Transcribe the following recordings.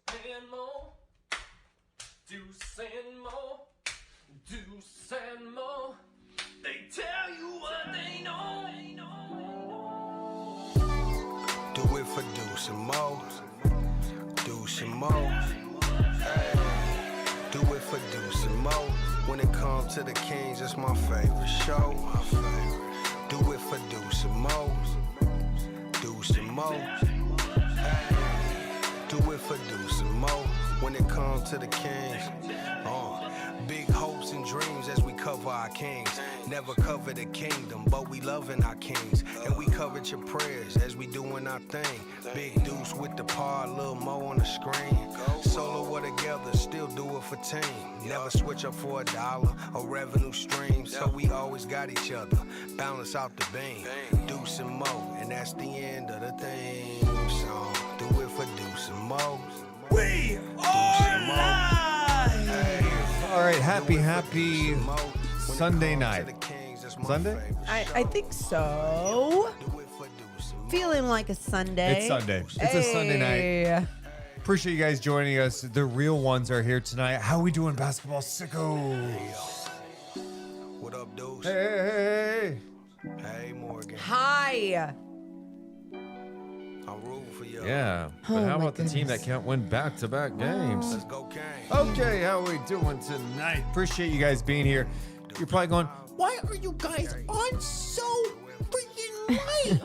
and Mo, Deuce and Mo, Deuce and Mo. They tell you what they know. Do it for Deuce and Mo. Deuce and Mo. Hey. Do it for Deuce and Mo. When it comes to the Kings, it's my favorite show. Do it for Deuce and Mo. Deuce and Mo. Hey. Do it for Deuce and Mo. When it comes to the Kings. Big hopes and dreams as we cover our kings. Never cover the kingdom, but we loving our kings. And we covered your prayers as we doing our thing. Big Deuce with the par, Lil Mo on the screen. Solo or together, still do it for team. Never switch up for $1 or revenue stream. So we always got each other, balance out the beam. Deuce and Mo, and that's the end of the theme song. Do it for Deuce and Mo. We are live! Hey. All right, happy Sunday night. Sunday? I think so. Feeling like a Sunday. It's Sunday. It's a Sunday night. Appreciate you guys joining us. The real ones are here tonight. How we doing, basketball sickos? What up, Deuce? Hey. Hey, Morgan. Hi. I'm rooting for you. Yeah, but Oh, how my about the team that goodness. can't win back-to-back games? Let's go, Kane. Okay, how we doing tonight? Appreciate you guys being here. You're probably going, why are you guys on so freaking late,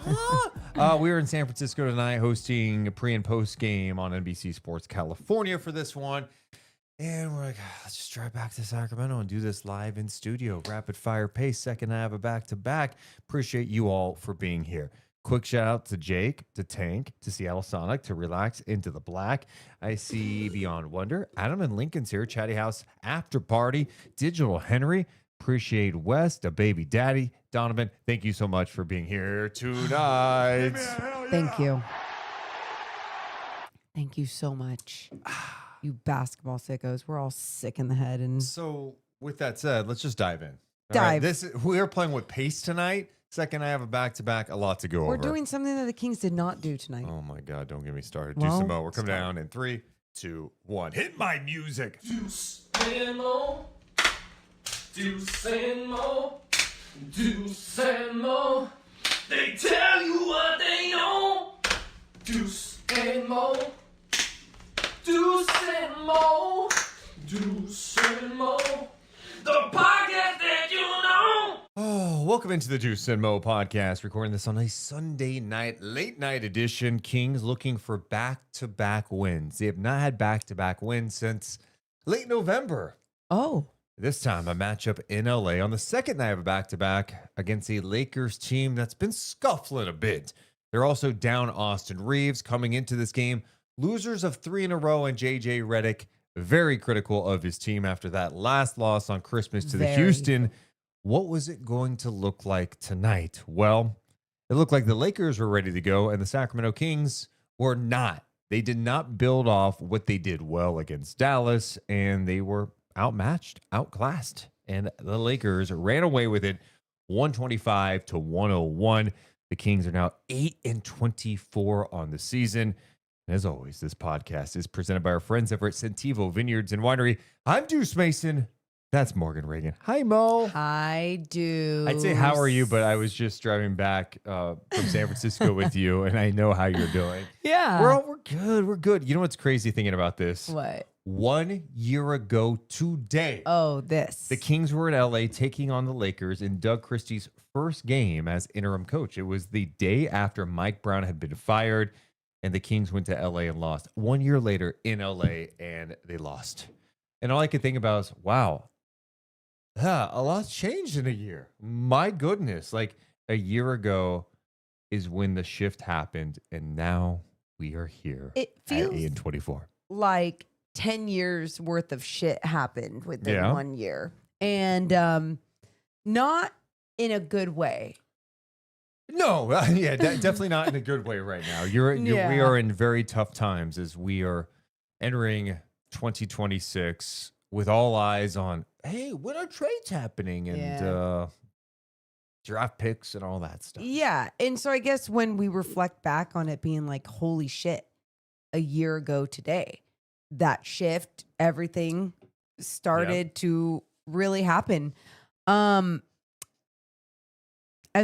huh? We were in San Francisco tonight hosting a pre and post game on NBC Sports California for this one. And we're like, let's just drive back to Sacramento and do this live in studio. Rapid fire pace, second half of back-to-back. Appreciate you all for being here. Quick shout out to Jake, to Tank, to Seattle Sonic, to Relax Into the Black. I see Beyond Wonder. Adam and Lincoln's here. Chatty House After Party. Digital Henry. Appreciate West, a baby daddy. Donovan, thank you so much for being here tonight. Thank you. Thank you so much. You basketball sickos. We're all sick in the head. And So, with that said, let's just dive in. All Dive. We are playing with pace tonight. Second, I have a back-to-back, a lot to go we're over. doing something that the Kings did not do tonight. Oh my God, don't get me started. Well, Deuce and Mo, we're coming down in 3, 2, 1. Hit my music. Deuce and Mo, Deuce and Mo, Deuce and Mo. They tell you what they know. Deuce and Mo, Deuce and Mo, Deuce and Mo. The podcast that you know. Oh, welcome into the Deuce and Mo podcast. Recording this on a Sunday night, late night edition. Kings looking for back-to-back wins. They have not had back-to-back wins since late November. Oh. This time, a matchup in LA on the second night of a back-to-back against a Lakers team that's been scuffling a bit. They're also down Austin Reeves coming into this game. Losers of 3 in a row, and JJ Redick very critical of his team after that last loss on Christmas to the Very. Houston. What was it going to look like tonight? Well, it looked like the Lakers were ready to go, and the Sacramento Kings were not. They did not build off what they did well against Dallas, and they were outmatched, outclassed. And the Lakers ran away with it 125-101. The Kings are now 8-24 on the season. And as always, this podcast is presented by our friends over at Sentivo Vineyards and Winery. I'm Deuce Mason. That's Morgan Reagan. Hi, Mo. Hi, dude. I'd say, how are you? But I was just driving back from San Francisco with you, and I know how you're doing. Yeah. We're good. We're good. You know what's crazy thinking about this? What? 1 year ago today, Oh, this. the Kings were in LA taking on the Lakers in Doug Christie's first game as interim coach. It was the day after Mike Brown had been fired, and the Kings went to LA and lost. 1 year later in LA, and they lost. And all I could think about is, wow, a lot's changed in a year. My goodness. Like, a year ago is when the shift happened, and now we are here It at feels 8-24. like 10 years worth of shit happened within Yeah. 1 year. And not in a good way. No, yeah, definitely not in a good way right now. We Yeah. are in very tough times as we are entering 2026 with all eyes on, hey, when are trades happening and Yeah. draft picks and all that stuff. Yeah. And so I guess when we reflect back on it being like, holy shit, a year ago today, that shift, everything started to really happen. As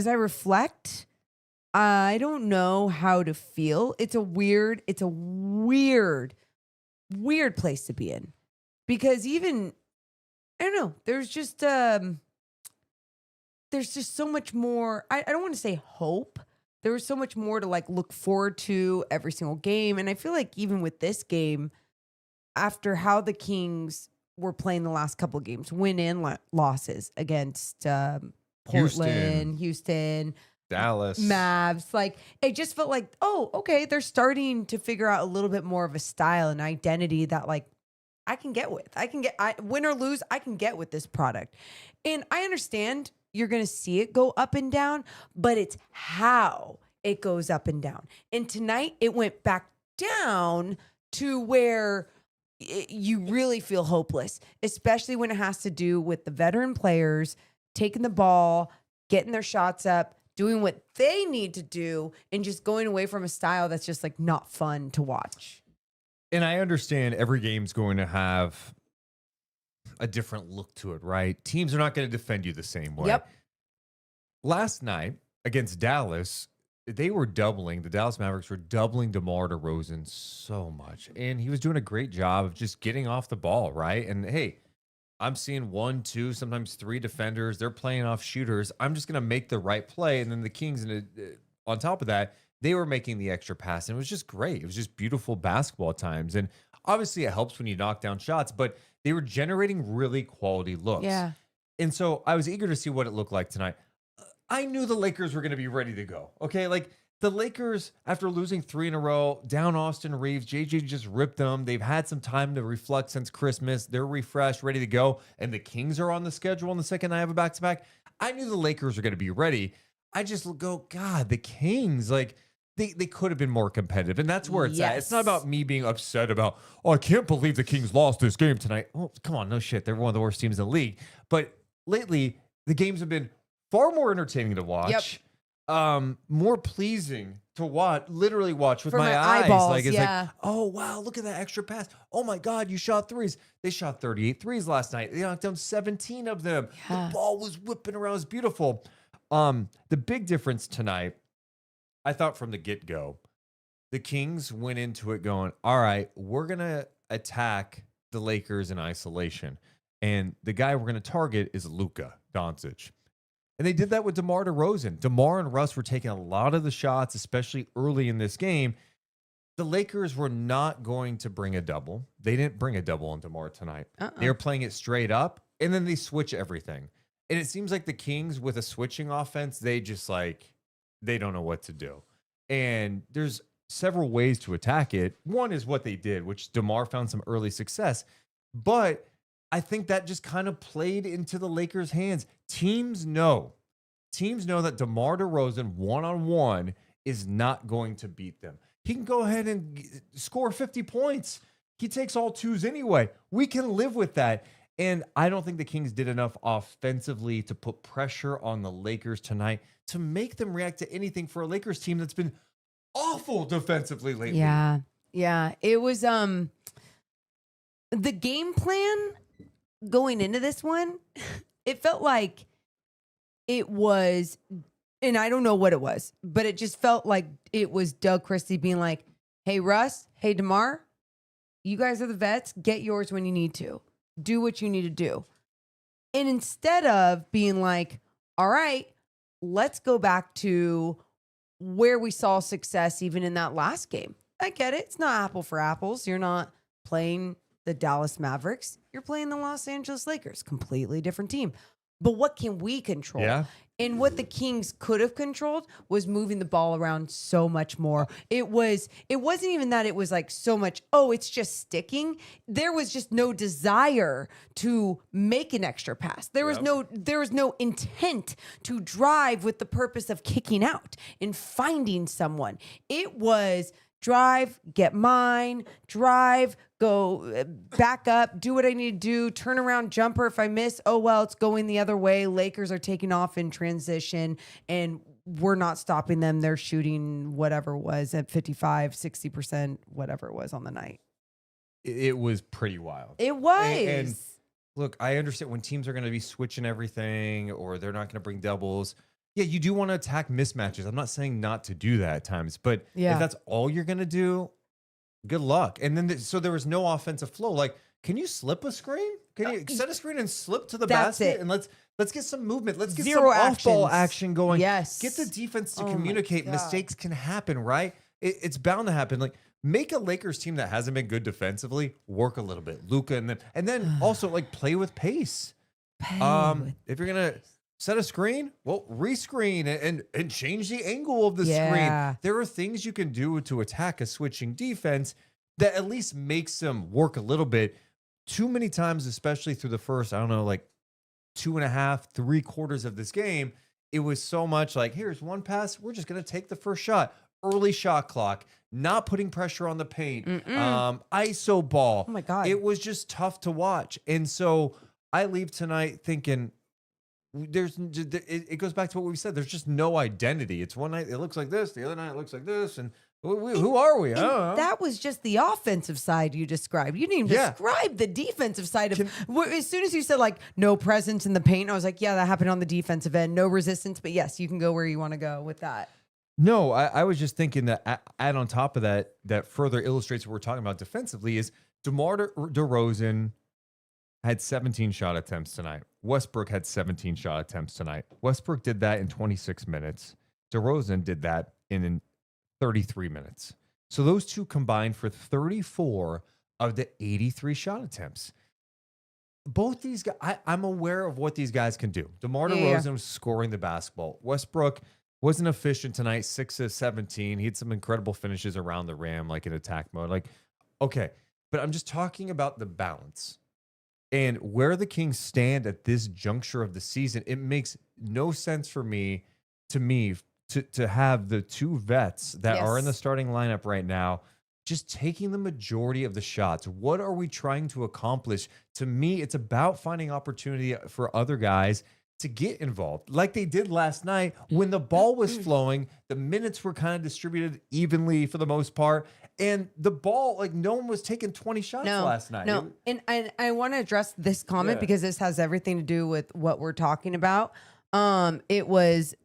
I reflect, I don't know how to feel. It's a weird place to be in, because even, I don't know, there's just so much more. I don't want to say hope. There was so much more to like look forward to every single game. And I feel like even with this game, after how the Kings were playing the last couple of games, win and losses against Portland, Houston, Dallas, Mavs, like it just felt like, oh, okay, they're starting to figure out a little bit more of a style and identity that like I can get with. Win or lose, I can get with this product. And I understand you're going to see it go up and down, but it's how it goes up and down. And tonight it went back down to where you really feel hopeless, especially when it has to do with the veteran players taking the ball, getting their shots up, doing what they need to do, and just going away from a style that's just like not fun to watch. And I understand every game's going to have a different look to it, right? Teams are not going to defend you the same way. Yep. Last night against Dallas, the Dallas Mavericks were doubling DeMar DeRozan so much. And he was doing a great job of just getting off the ball, right? And hey, I'm seeing 1, 2, sometimes 3 defenders. They're playing off shooters. I'm just going to make the right play. And then the Kings, on top of that, they were making the extra pass. And it was just great. It was just beautiful basketball at times. And obviously it helps when you knock down shots, but they were generating really quality looks. Yeah. And so I was eager to see what it looked like tonight. I knew the Lakers were going to be ready to go. Okay. Like the Lakers, after losing 3 in a row, down Austin Reeves, JJ just ripped them. They've had some time to reflect since Christmas. They're refreshed, ready to go. And the Kings are on the schedule on the second night of a back-to-back. I knew the Lakers were going to be ready. I just go, God, the Kings, like they could have been more competitive. And that's where it's at. It's not about me being upset about, oh, I can't believe the Kings lost this game tonight. Well, come on, no shit. They're one of the worst teams in the league. But lately, the games have been far more entertaining to watch. Yep. More pleasing to literally watch with my eyes. Eyeballs, like it's like, oh wow, look at that extra pass. Oh my God, you shot threes. They shot 38 threes last night. They knocked down 17 of them. Yeah. The ball was whipping around. It was beautiful. The big difference tonight, I thought from the get-go, the Kings went into it going, all right, we're gonna attack the Lakers in isolation. And the guy we're gonna target is Luka Doncic. And they did that with DeMar DeRozan. DeMar and Russ were taking a lot of the shots, especially early in this game. The Lakers were not going to bring a double. They didn't bring a double on DeMar tonight. They were playing it straight up, and then they switch everything. And it seems like the Kings, with a switching offense, they don't know what to do. And there's several ways to attack it. One is what they did, which DeMar found some early success. But I think that just kind of played into the Lakers' hands. Teams know that DeMar DeRozan one-on-one is not going to beat them. He can go ahead and score 50 points. He takes all twos anyway. We can live with that. And I don't think the Kings did enough offensively to put pressure on the Lakers tonight to make them react to anything for a Lakers team that's been awful defensively lately. Yeah. Yeah. It was the game plan going into this one, it felt like it was, and I don't know what it was, but it just felt like it was Doug Christie being like, hey, Russ, hey, DeMar, you guys are the vets. Get yours when you need to. Do what you need to do. And instead of being like, all right, let's go back to where we saw success even in that last game. I get it. It's not apple for apples. You're not playing the Dallas Mavericks. You're playing the Los Angeles Lakers. Completely different team. But what can we control? Yeah. And what the Kings could have controlled was moving the ball around so much more. It wasn't even that it was like so much, oh, it's just sticking. There was just no desire to make an extra pass. There was no intent to drive with the purpose of kicking out and finding someone. It was drive, get mine, drive, go back up, do what I need to do, turn around, jumper. If I miss, oh, well, it's going the other way. Lakers are taking off in transition and we're not stopping them. They're shooting whatever it was at 55, 60%, whatever it was on the night. it was pretty wild. It was. And look, I understand when teams are going to be switching everything or they're not going to bring doubles. Yeah, you do want to attack mismatches. I'm not saying not to do that at times, but if that's all you're going to do, good luck. And then so there was no offensive flow. Like, can you slip a screen? Can you set a screen and slip to the basket? And let's get some movement. Let's get some off-ball action going. Yes. Get the defense to communicate. Mistakes can happen, right? It's bound to happen. Like, make a Lakers team that hasn't been good defensively work a little bit. Luka and then also like play with pace. If you're gonna set a screen, well, rescreen and change the angle of the screen. There are things you can do to attack a switching defense that at least makes them work a little bit. Too many times, especially through the first, I don't know, like 2.5, 3 quarters of this game, it was so much like, here's one pass, we're just gonna take the first shot. Early shot clock, not putting pressure on the paint, ISO ball. Oh my God. It was just tough to watch. And so I leave tonight thinking it goes back to what we said. There's just no identity. It's one night it looks like this, the other night it looks like this. And who are we? I don't know. That was just the offensive side you described. You didn't even describe the defensive side of as soon as you said like no presence in the paint, I was like, yeah, that happened on the defensive end. No resistance, but yes, you can go where you want to go with that. No, I was just thinking that add on top of that further illustrates what we're talking about defensively is DeMar DeRozan had 17 shot attempts tonight. Westbrook had 17 shot attempts tonight. Westbrook did that in 26 minutes. DeRozan did that in 33 minutes. So those two combined for 34 of the 83 shot attempts. Both these guys, I'm aware of what these guys can do. DeMar DeRozan was scoring the basketball. Westbrook wasn't efficient tonight, 6 of 17. He had some incredible finishes around the rim, like in attack mode. Like, okay, but I'm just talking about the balance. And where the Kings stand at this juncture of the season, it makes no sense for me to have the two vets that are in the starting lineup right now just taking the majority of the shots. What are we trying to accomplish? To me, it's about finding opportunity for other guys to get involved like they did last night when the ball was flowing. The minutes were kind of distributed evenly for the most part. And the ball, like no one was taking 20 shots last night. No, and I want to address this comment because this has everything to do with what we're talking about. It was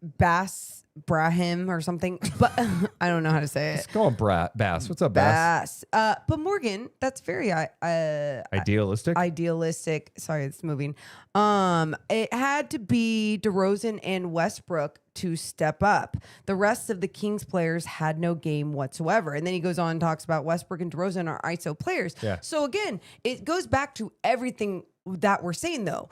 Brahim or something, but I don't know how to say it. Let's go on Bass. What's up, Bass? But Morgan, that's very idealistic. Idealistic. Sorry, it's moving. It had to be DeRozan and Westbrook to step up. The rest of the Kings players had no game whatsoever. And then he goes on and talks about Westbrook and DeRozan are ISO players. Yeah. So again, it goes back to everything that we're saying though.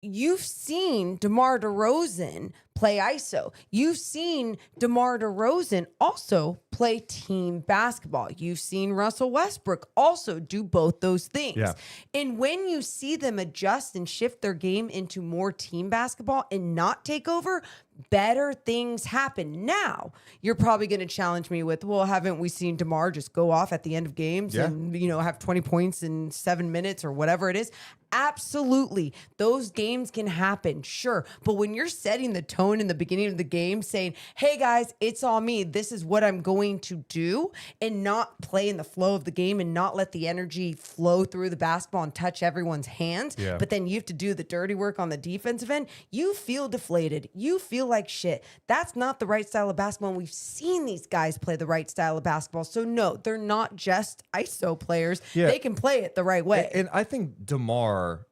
You've seen DeMar DeRozan play ISO. You've seen DeMar DeRozan also play team basketball. You've seen Russell Westbrook also do both those things. Yeah. And when you see them adjust and shift their game into more team basketball and not take over, better things happen. Now, you're probably going to challenge me with, well, haven't we seen DeMar just go off at the end of games and, have 20 points in 7 minutes or whatever it is? Absolutely. Those games can happen, sure. But when you're setting the tone in the beginning of the game saying, hey guys, it's all me, this is what I'm going to do, and not play in the flow of the game and not let the energy flow through the basketball and touch everyone's hands, but then you have to do the dirty work on the defensive end, you feel deflated. You feel like shit. That's not the right style of basketball. And we've seen these guys play the right style of basketball. So no, they're not just ISO players. Yeah. They can play it the right way. And I think DeMar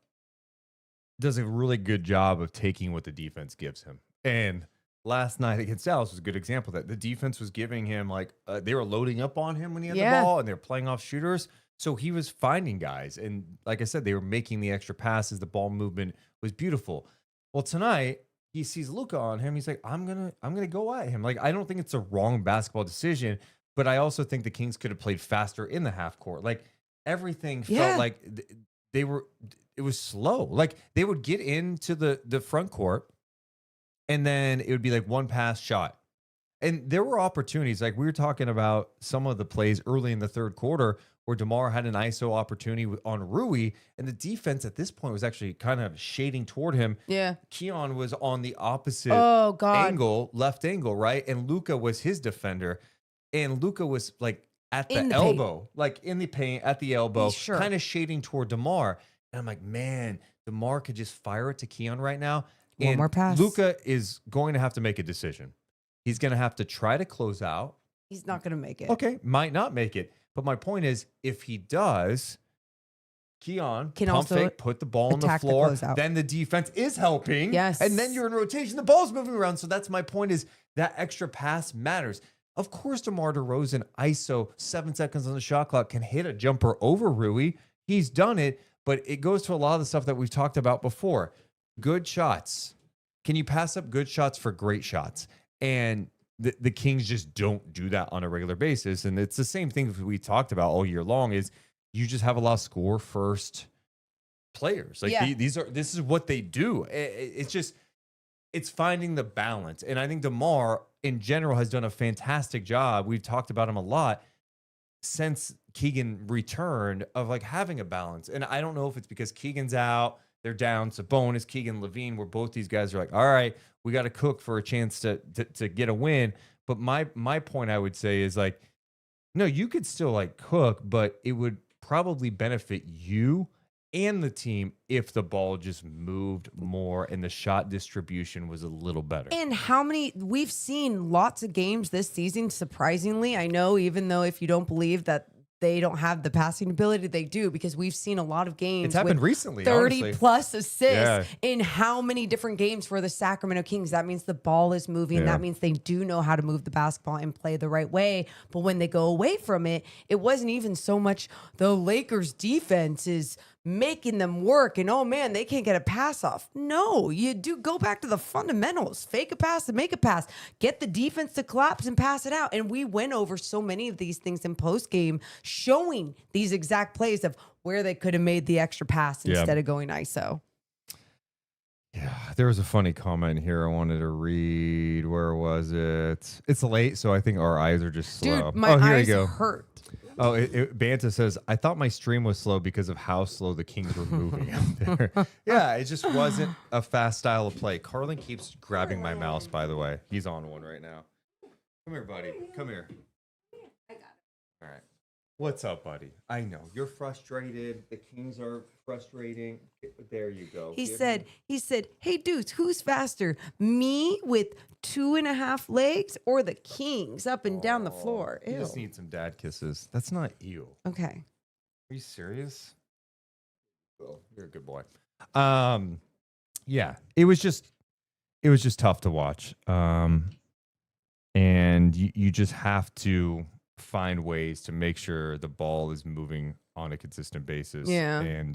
does a really good job of taking what the defense gives him. And last night against Dallas was a good example of that. The defense was giving him they were loading up on him when he had the ball and they were playing off shooters. So he was finding guys. And like I said, they were making the extra passes. The ball movement was beautiful. Well, tonight he sees Luka on him. He's like, I'm gonna go at him. Like, I don't think it's a wrong basketball decision, but I also think the Kings could have played faster in the half court. Like everything felt like it was slow. Like they would get into the front court and then it would be like one pass shot. And there were opportunities, like we were talking about some of the plays early in the third quarter where DeMar had an ISO opportunity on Rui, and the defense at this point was actually kind of shading toward him. Yeah. Keon was on the opposite angle, left angle, right? And Luka was his defender. And Luka was like at the In the elbow, like in the paint at the elbow, Sure. kind of shading toward DeMar. And I'm like, man, DeMar could just fire it to Keon right now. One more pass. Luka is going to have to make a decision. He's going to have to try to close out. He's not going to make it. Okay, might not make it. But my point is, if he does, Keon Can pump also fake, put the ball on the attack the floor. closeout. Then the defense is helping. Yes. And then you're in rotation. The ball's moving around. So that's my point is that extra pass matters. Of course, DeMar DeRozan, ISO, 7 seconds on the shot clock, can hit a jumper over Rui. He's done it, but it goes to a lot of the stuff that we've talked about before. Good shots. Can you pass up good shots for great shots? And the Kings just don't do that on a regular basis. And it's the same thing we talked about all year long is you just have a lot of score first players. Like this is what they do. It's finding the balance. And I think DeMar in general has done a fantastic job. We've talked about him a lot since Keegan returned of like having a balance. And I don't know if it's because Keegan's out, they're down. Sabonis, Keegan, Levine, where both these guys are like, all right, we got to cook for a chance to get a win. But my point I would say is like, no, you could still like cook, but it would probably benefit you and the team if the ball just moved more and the shot distribution was a little better. And we've seen lots of games this season, surprisingly. I know, even though if you don't believe that they don't have the passing ability, they do, because we've seen a lot of games. It's happened with recently, 30 honestly. plus assists Yeah. in how many different games for the Sacramento Kings. That means the ball is moving. Yeah. That means they do know how to move the basketball and play the right way. But when they go away from it, it wasn't even so much the Lakers defense is making them work and, oh man, they can't get a pass off. No, you do go back to the fundamentals. Fake a pass and make a pass. Get the defense to collapse and pass it out. And we went over so many of these things in post game, showing these exact plays of where they could have made the extra pass instead of going ISO. Yeah, there was a funny comment here I wanted to read. Where was it? It's late, so I think our eyes are just slow. Dude, my here eyes you go. hurt. Oh, Banta says, I thought my stream was slow because of how slow the Kings were moving out there. Yeah, it just wasn't a fast style of play. Carlin keeps grabbing my mouse, by the way. He's on one right now. Come here, buddy. Come here. I got it. All right. What's up, buddy? I know. You're frustrated. The Kings are frustrating. There you go. He said, hey, Deuce, who's faster? Me with 2.5 legs or the Kings up and down the floor? You Ew. just need some dad kisses. That's not you. Okay. Are you serious? Well, you're a good boy. Yeah, it was just tough to watch. And you just have to find ways to make sure the ball is moving on a consistent basis. Yeah. And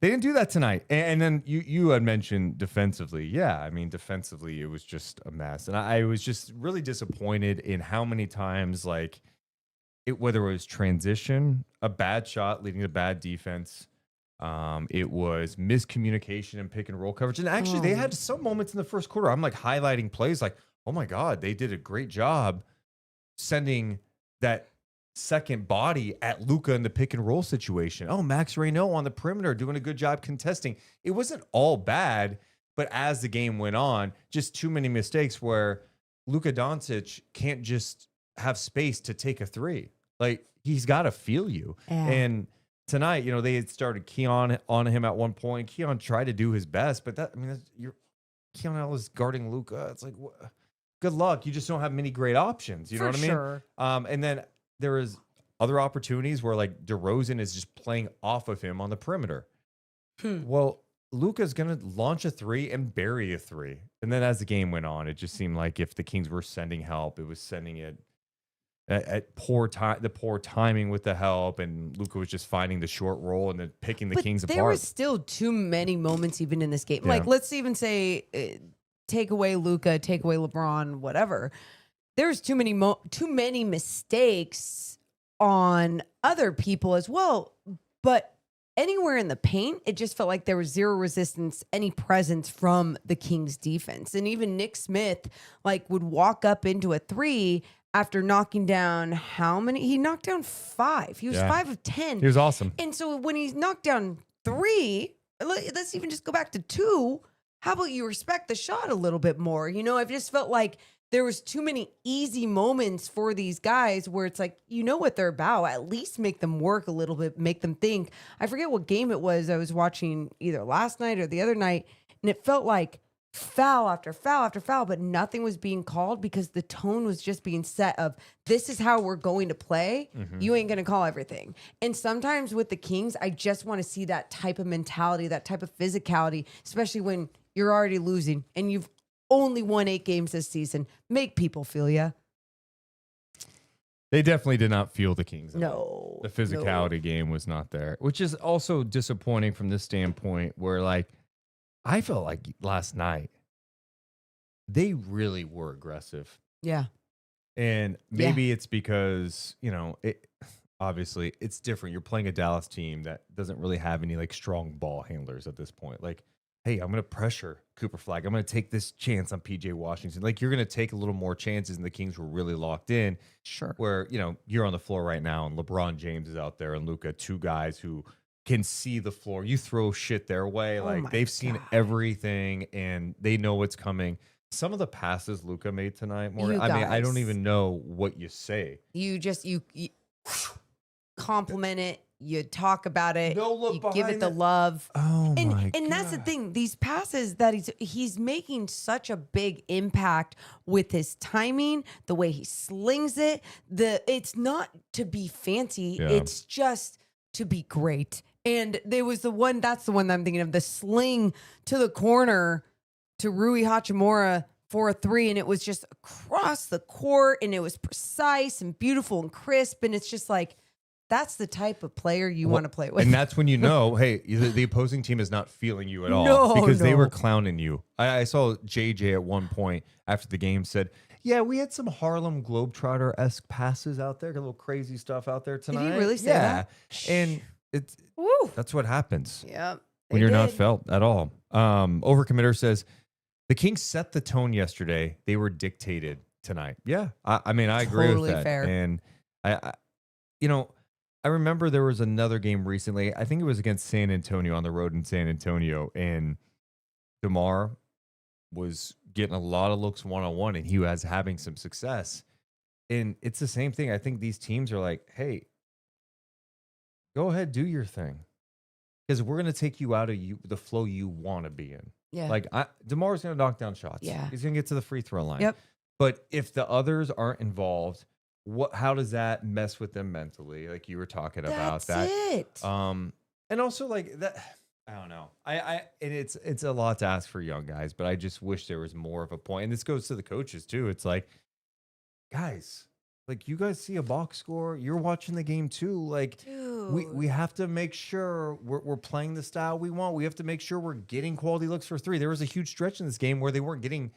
they didn't do that tonight. And then you had mentioned defensively. Yeah, I mean, defensively, it was just a mess. And I was just really disappointed in how many times, like, whether it was transition, a bad shot leading to bad defense, it was miscommunication and pick and roll coverage. And actually, they had some moments in the first quarter. I'm like highlighting plays like, oh my God, they did a great job sending that second body at Luka in the pick and roll situation. Oh, Max Raynaud on the perimeter doing a good job contesting. It wasn't all bad, but as the game went on, just too many mistakes where Luka Doncic can't just have space to take a three. Like, he's got to feel you. Yeah. And tonight, they had started Keon on him at one point. Keon tried to do his best, but Keon is guarding Luka. It's like, good luck. You just don't have many great options. You know what I mean? Sure. And then there was other opportunities where like DeRozan is just playing off of him on the perimeter. Well, Luka's going to launch a three and bury a three. And then as the game went on, it just seemed like if the Kings were sending help, it was sending it at poor timing with the help, and Luka was just finding the short roll and then picking the Kings apart. There was still too many moments even in this game. Yeah. Like, let's even say take away Luka, take away LeBron, whatever. There's too many mistakes on other people as well. But anywhere in the paint, it just felt like there was zero resistance, any presence from the Kings defense. And even Nick Smith would walk up into a three after knocking down how many? He knocked down 5. He was 5 of 10. He was awesome. And so when he knocked down 3, let's even just go back to 2. How about you respect the shot a little bit more? I just felt like there was too many easy moments for these guys where it's like, you know what they're about. At least make them work a little bit, make them think. I forget what game it was I was watching either last night or the other night, and it felt like foul after foul after foul, but nothing was being called because the tone was just being set of, this is how we're going to play. You ain't going to call everything. And sometimes with the Kings, I just want to see that type of mentality, that type of physicality, especially when you're already losing and you've only won 8 games this season. Make people feel ya. They definitely did not feel the Kings. No. The physicality game was not there, which is also disappointing from this standpoint where, like, I felt like last night they really were aggressive. Yeah. And maybe it's because, obviously it's different. You're playing a Dallas team that doesn't really have any like strong ball handlers at this point. Like, hey, I'm going to pressure Cooper Flag. I'm going to take this chance on PJ Washington. Like, you're going to take a little more chances, and the Kings were really locked in. Sure. Where, you're on the floor right now, and LeBron James is out there, and Luka, 2 guys who can see the floor. You throw shit their way. Like, they've seen everything, and they know what's coming. Some of the passes Luka made tonight, I don't even know what you say. You compliment it. You talk about it. No look you give it the it. love. Oh and, my and God. that's the thing. These passes that he's making such a big impact with his timing, the way he slings it. It's not to be fancy. Yeah. It's just to be great. And there was that's the one that I'm thinking of, the sling to the corner to Rui Hachimura for a 3. And it was just across the court, and it was precise and beautiful and crisp. And it's just like, that's the type of player you want to play with. And that's when hey, the opposing team is not feeling you at all No, because they no. were clowning you. I saw JJ at one point after the game said, yeah, we had some Harlem Globetrotter-esque passes out there, got a little crazy stuff out there tonight. Did he really say that? And Woo. that's what happens Yep. when you're not felt at all. Overcommitter says, the Kings set the tone yesterday. They were dictated tonight. Yeah, I agree Totally with that. fair. And I remember there was another game recently. I think it was against San Antonio on the road in San Antonio, and DeMar was getting a lot of looks one-on-one, and he was having some success. And it's the same thing. I think these teams are like, hey, go ahead, do your thing, because we're going to take you out of the flow you want to be in. Yeah. Like, DeMar's going to knock down shots. Yeah. He's going to get to the free throw line. Yep. But if the others aren't involved, how does that mess with them mentally? Like you were talking about That's that. it. And also like that, I don't know. And it's a lot to ask for young guys, but I just wish there was more of a point. And this goes to the coaches too. It's like, guys, like you guys see a box score, you're watching the game too. Like we have to make sure we're playing the style we want. We have to make sure we're getting quality looks for 3. There was a huge stretch in this game where they weren't getting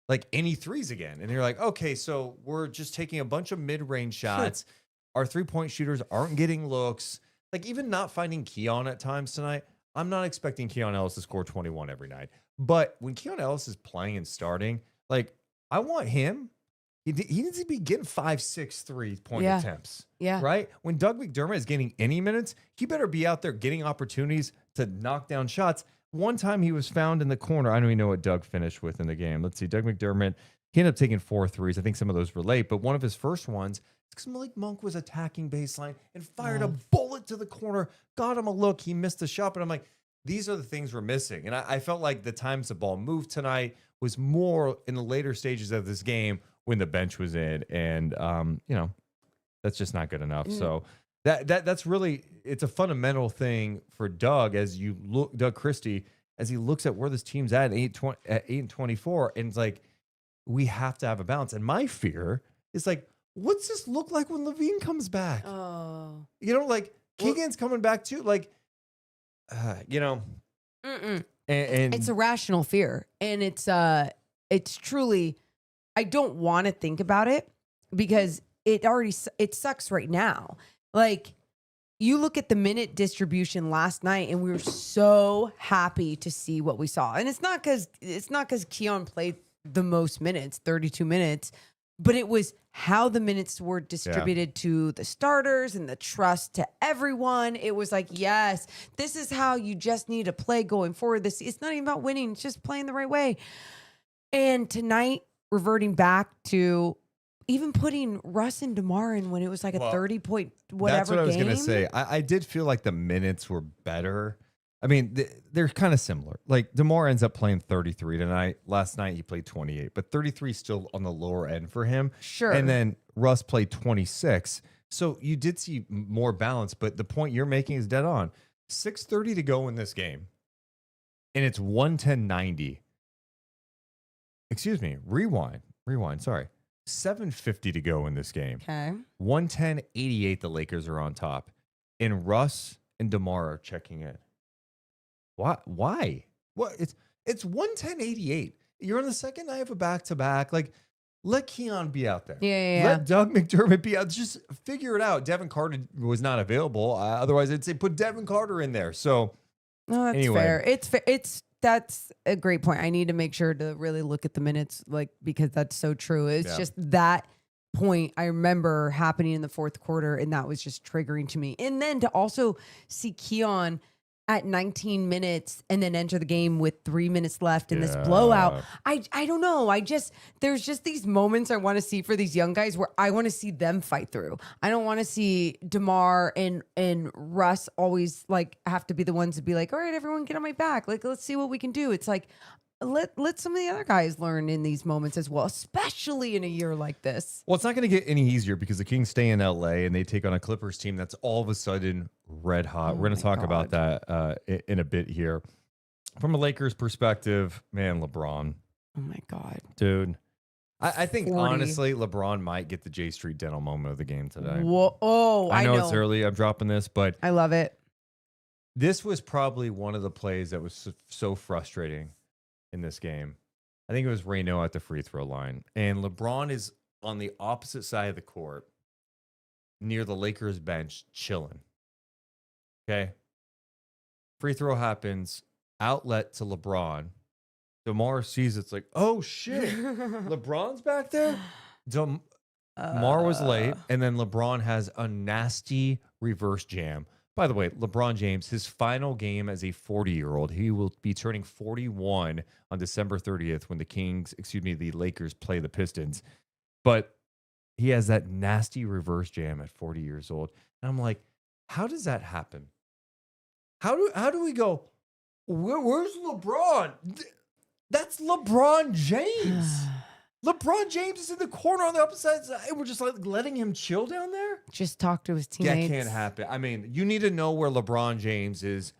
like any 3s again. And you're like, okay, so we're just taking a bunch of mid-range shots. Our 3-point shooters aren't getting looks. Like even not finding Keon at times tonight. I'm not expecting Keon Ellis to score 21 every night. But when Keon Ellis is playing and starting, like I want him. He needs to be getting 5-6 3-point attempts. Yeah. Right? When Doug McDermott is getting any minutes, he better be out there getting opportunities to knock down shots. One time he was found in the corner. I don't even know what Doug finished with in the game. Let's see. Doug McDermott, he ended up taking 4 threes. I think some of those were late, but one of his first ones, because Malik Monk was attacking baseline and fired a bullet to the corner, got him a look. He missed the shot, but I'm like, these are the things we're missing. And I felt like the times the ball moved tonight was more in the later stages of this game when the bench was in. And, that's just not good enough. So that's really, it's a fundamental thing for Doug as you look, Doug Christie, as he looks at where this team's at 8-24, and it's like, we have to have a balance. And my fear is like, what's this look like when Levine comes back? Oh. Like Keegan's coming back too. Like, and It's a rational fear. And it's truly, I don't want to think about it because it sucks right now. Like you look at the minute distribution last night and we were so happy to see what we saw. And it's not because Keon played the most minutes, 32 minutes, but it was how the minutes were distributed to the starters and the trust to everyone. It was like, yes, this is how you just need to play going forward. It's not even about winning. It's just playing the right way. And tonight reverting back to even putting Russ and DeMar in when it was like a 30-point whatever That's what I was game. going to say. I did feel like the minutes were better. I mean, they're kind of similar. Like, DeMar ends up playing 33 tonight. Last night, he played 28. But 33 is still on the lower end for him. Sure. And then Russ played 26. So you did see more balance. But the point you're making is dead on. 6:30 to go in this game. And it's 110-90. Excuse me. Rewind. Sorry. 7:50 to go in this game. Okay. 110-88. The Lakers are on top. And Russ and DeMar are checking in. Why? What? It's 110-88. You're on the second night of a back-to-back. Like, let Keon be out there. Yeah. Let Doug McDermott be out. Just figure it out. Devin Carter was not available. Otherwise, I'd say put Devin Carter in there. So, No, that's anyway. fair. It's fair. That's a great point. I need to make sure to really look at the minutes, like, because that's so true. It's just that point I remember happening in the fourth quarter, and that was just triggering to me. And then to also see Keon at 19 minutes and then enter the game with 3 minutes left in this blowout. I don't know. There's just these moments I want to see for these young guys where I want to see them fight through. I don't want to see DeMar and Russ always like have to be the ones to be like, all right, everyone get on my back. Like, let's see what we can do. It's like, let some of the other guys learn in these moments as well, especially in a year like this. Well, it's not going to get any easier because the Kings stay in LA and they take on a Clippers team that's all of a sudden red hot. We're going to talk about that in a bit here. From a Lakers perspective, man, LeBron. Oh my God. Dude. I think 40. honestly, LeBron might get the J Street Dental moment of the game today. Whoa. Oh, I know it's early. I'm dropping this, but I love it. this was probably one of the plays that was so frustrating in this game. I think it was Raynaud at the free throw line. And LeBron is on the opposite side of the court near the Lakers bench chilling. Okay. Free throw happens. Outlet to LeBron. DeMar sees it's like, oh shit. LeBron's back there? DeMar was late. And then LeBron has a nasty reverse jam. By the way, LeBron James, his final game as a 40-year-old, he will be turning 41 on December 30th when the Lakers play the Pistons. But he has that nasty reverse jam at 40 years old. And I'm like, how does that happen? How do we go, where's LeBron? That's LeBron James. LeBron James is in the corner on the opposite side, and we're just like letting him chill down there? Just talk to his teammates. That can't happen. I mean, you need to know where LeBron James is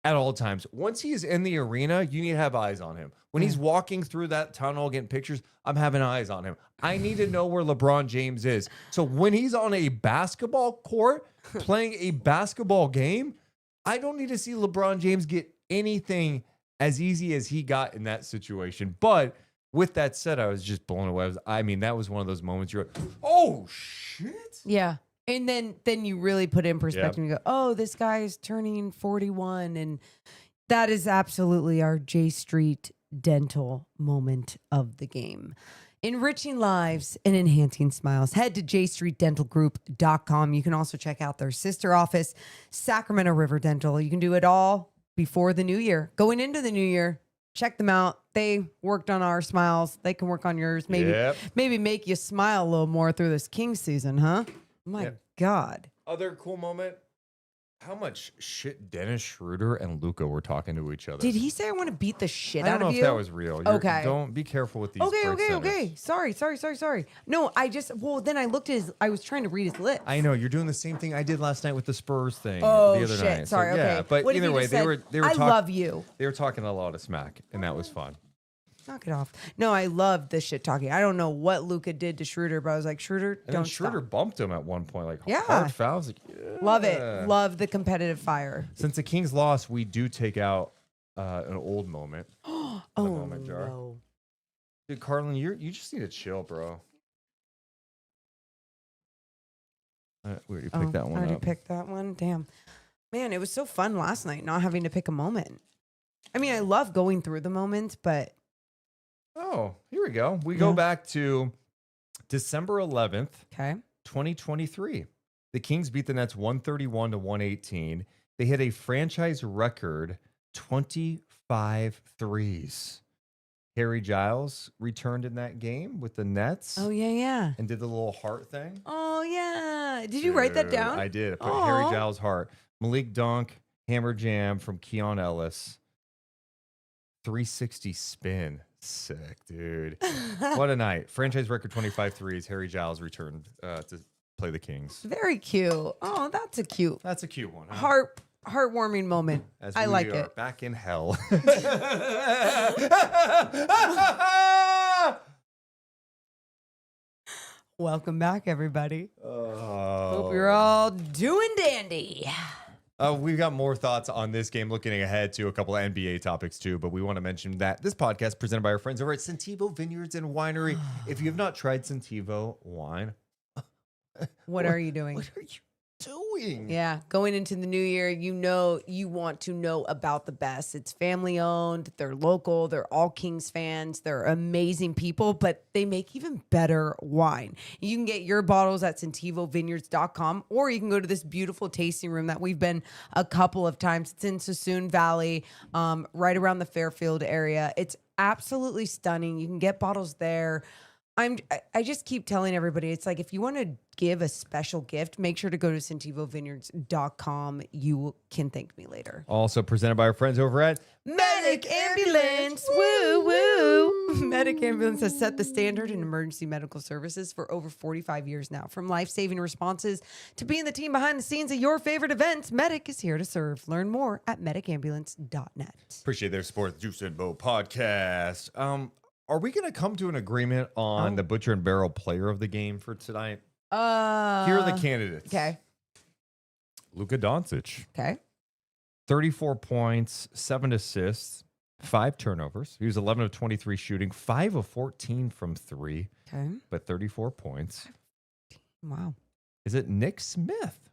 at all times. Once he is in the arena, you need to have eyes on him. When he's walking through that tunnel getting pictures, I'm having eyes on him. I need to know where LeBron James is. So when he's on a basketball court playing a basketball game, I don't need to see LeBron James get anything as easy as he got in that situation. But with that said, I was just blown away. That was one of those moments you're like, oh, shit. Yeah. And then you really put it in perspective and you go, oh, this guy is turning 41. And that is absolutely our J Street Dental moment of the game. Enriching lives and enhancing smiles. Head to jstreetdentalgroup.com. You can also check out their sister office, Sacramento River Dental. You can do it all before the new year. Going into the new year, check them out. They worked on our smiles. They can work on yours. Maybe make you smile a little more through this King season, huh? My God. Other cool moment. How much shit Dennis Schroeder and Luka were talking to each other. Did he say I want to beat the shit I out don't of know you? if that was real. Okay. Don't be careful with these. Okay. Sorry. No, then I looked at I was trying to read his lips. I know you're doing the same thing I did last night with the Spurs thing. Oh, the other shit. night. Sorry. So, okay. Yeah, but What if either you way, just they said, were I love you. They were talking a lot of smack, and that was fun. Knock it off. No, I love this shit talking. I don't know what Luka did to Schroeder, but I was like, Schroeder, And then don't Schroeder stop. bumped him at one point, like Yeah. hard fouls. Like, Love it. Love the competitive fire. Since the Kings lost, we do take out an old moment. Oh, moment jar. no. Dude, Carlin, you just need to chill, bro. We already picked that one I already up. picked that one. Damn. Man, it was so fun last night not having to pick a moment. I mean, I love going through the moments, but... Oh, here we go. We go back to December 11th, Okay. 2023. The Kings beat the Nets 131-118. They hit a franchise record 25 threes. Harry Giles returned in that game with the Nets. Oh yeah. And did the little heart thing. Oh yeah. Did you write that down? I did. I put Aw. Harry Giles heart. Malik Dunk, hammer jam from Keon Ellis. 360 spin. Sick, dude. What a night. Franchise record 25 threes. Harry Giles returned to play the Kings. Very cute. Oh, that's a cute, That's a cute one. Huh? heartwarming moment. I like are it. back in hell. Welcome back, everybody. Oh. Hope you're all doing dandy. We've got more thoughts on this game, looking ahead to a couple of NBA topics too, but we want to mention that this podcast is presented by our friends over at Sentivo Vineyards and Winery. If you have not tried Sentivo wine, What are you doing? what are you doing? Yeah, going into the new year, you know you want to know about the best. It's family owned, they're local, they're all Kings fans, they're amazing people, but they make even better wine. You can get your bottles at sentivovineyards.com, or you can go to this beautiful tasting room that we've been a couple of times. It's in Sassoon Valley, right around the Fairfield area. It's absolutely stunning. You can get bottles there. I just keep telling everybody, it's like, if you want to give a special gift, make sure to go to sentivovineyards.com. You can thank me later. Also presented by our friends over at Medic Ambulance. Woo, woo. Medic Ambulance has set the standard in emergency medical services for over 45 years now. From life-saving responses to being the team behind the scenes of your favorite events, Medic is here to serve. Learn more at medicambulance.net. Appreciate their support of the Deuce and Mo podcast. Are we going to come to an agreement on the Butcher and Barrel player of the game for tonight? Here are the candidates. Okay. Luka Doncic, Okay. 34 points, 7 assists, 5 turnovers. He was 11 of 23 shooting, 5 of 14 from 3, Okay. but 34 points. Wow. Is it Nick Smith?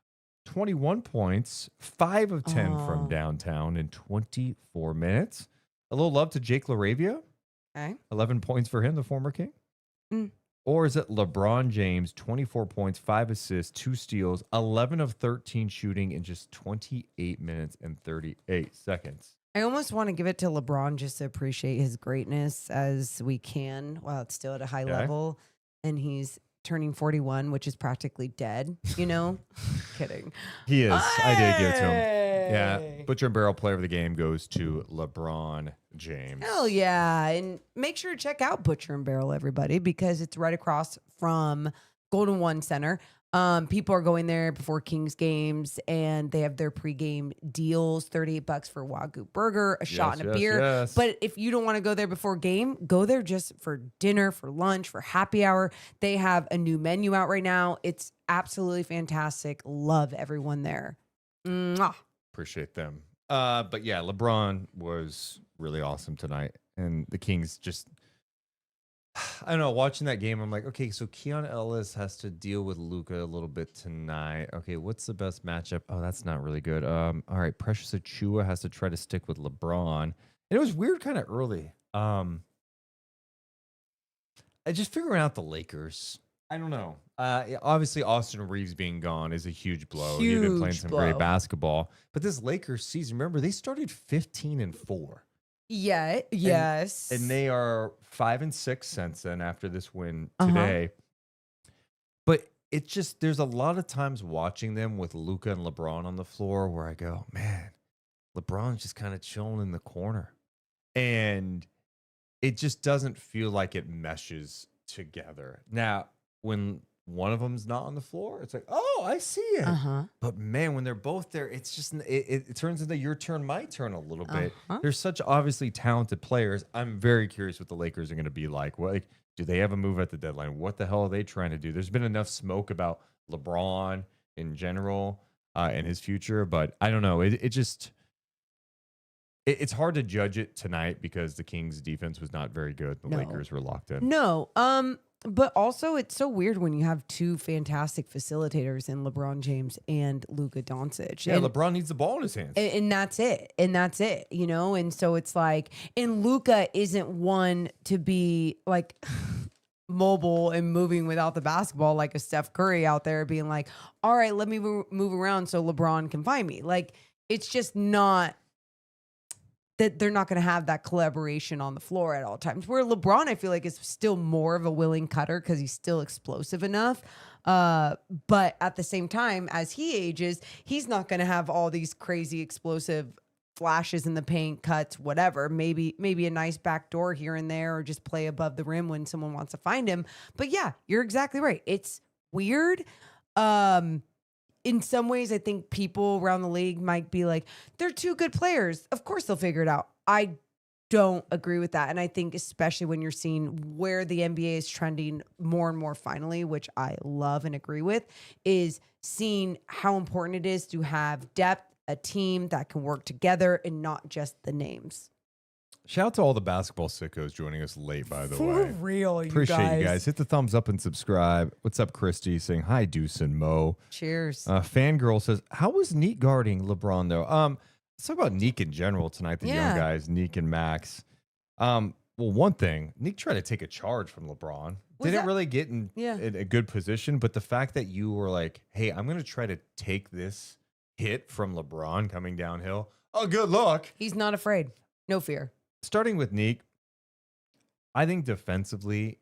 21 points, 5 of 10 Oh. from downtown in 24 minutes. A little love to Jake LaRavia. Okay. 11 points for him, the former King. Mm. Or is it LeBron James, 24 points, 5 assists, 2 steals, 11 of 13 shooting in just 28 minutes and 38 seconds? I almost want to give it to LeBron just to appreciate his greatness as we can while it's still at a high level. And he's turning 41, which is practically dead, you know? Kidding. He is. I did give it to him. Hey! Yeah. Butcher and Barrel player of the game goes to LeBron James. Hell yeah. And make sure to check out Butcher and Barrel, everybody, because it's right across from Golden One Center. People are going there before Kings games, and they have their pregame deals, $38 for a Wagyu burger, a shot and a beer. Yes. But if you don't want to go there before game, go there just for dinner, for lunch, for happy hour. They have a new menu out right now. It's absolutely fantastic. Love everyone there. Mwah. Appreciate them. But yeah, LeBron was really awesome tonight. And the Kings just, I don't know, watching that game, I'm like, okay, so Keon Ellis has to deal with Luka a little bit tonight. Okay, what's the best matchup? Oh, that's not really good. All right, Precious Achiuwa has to try to stick with LeBron. And it was weird kind of early. I just figuring out the Lakers. I don't know. Obviously, Austin Reeves being gone is a huge blow. He's been playing some great basketball. But this Lakers season, remember, they started 15-4. Yeah. Yes. And they are 5-6 since then after this win today. But it just, there's a lot of times watching them with Luka and LeBron on the floor where I go, man, LeBron's just kind of chilling in the corner. And it just doesn't feel like it meshes together. Now, when one of them's not on the floor, it's like, oh, I see it. But man, when they're both there, it's just, it turns into your turn, my turn a little bit. They're such obviously talented players. I'm very curious what the Lakers are going to be like. What, like, do they have a move at the deadline? What the hell are they trying to do? There's been enough smoke about LeBron in general and his future, but I don't know. It's hard to judge it tonight because the Kings defense was not very good. The Lakers were locked in. No. But also, it's so weird when you have two fantastic facilitators in LeBron James and Luka Doncic. Yeah, and, LeBron needs the ball in his hands. and that's it. And that's it, you know? And so it's like, and Luka isn't one to be like mobile and moving without the basketball like a Steph Curry out there being like, all right, let me move around so LeBron can find me. Like, it's just not that they're not going to have that collaboration on the floor at all times. Where LeBron, I feel like, is still more of a willing cutter because he's still explosive enough. But at the same time, as he ages, he's not going to have all these crazy explosive flashes in the paint, cuts, whatever. Maybe a nice back door here and there, or just play above the rim when someone wants to find him. But yeah, you're exactly right. It's weird. In some ways, I think people around the league might be like, they're two good players. Of course they'll figure it out. I don't agree with that. And I think especially when you're seeing where the NBA is trending more and more finally, which I love and agree with, is seeing how important it is to have depth, a team that can work together and not just the names. Shout out to all the basketball sickos joining us late, by the way. For real, you Appreciate you guys. Hit the thumbs up and subscribe. What's up, Christy? Saying hi, Deuce and Mo. Cheers. Fangirl says, how was Nique guarding LeBron, though? Let's talk about Nique in general tonight, the young guys, Nique and Max. Well, one thing, Nique tried to take a charge from LeBron. Didn't really get in a good position, but the fact that you were like, hey, I'm going to try to take this hit from LeBron coming downhill. Oh, good luck. He's not afraid. No fear. Starting with Nique, I think defensively,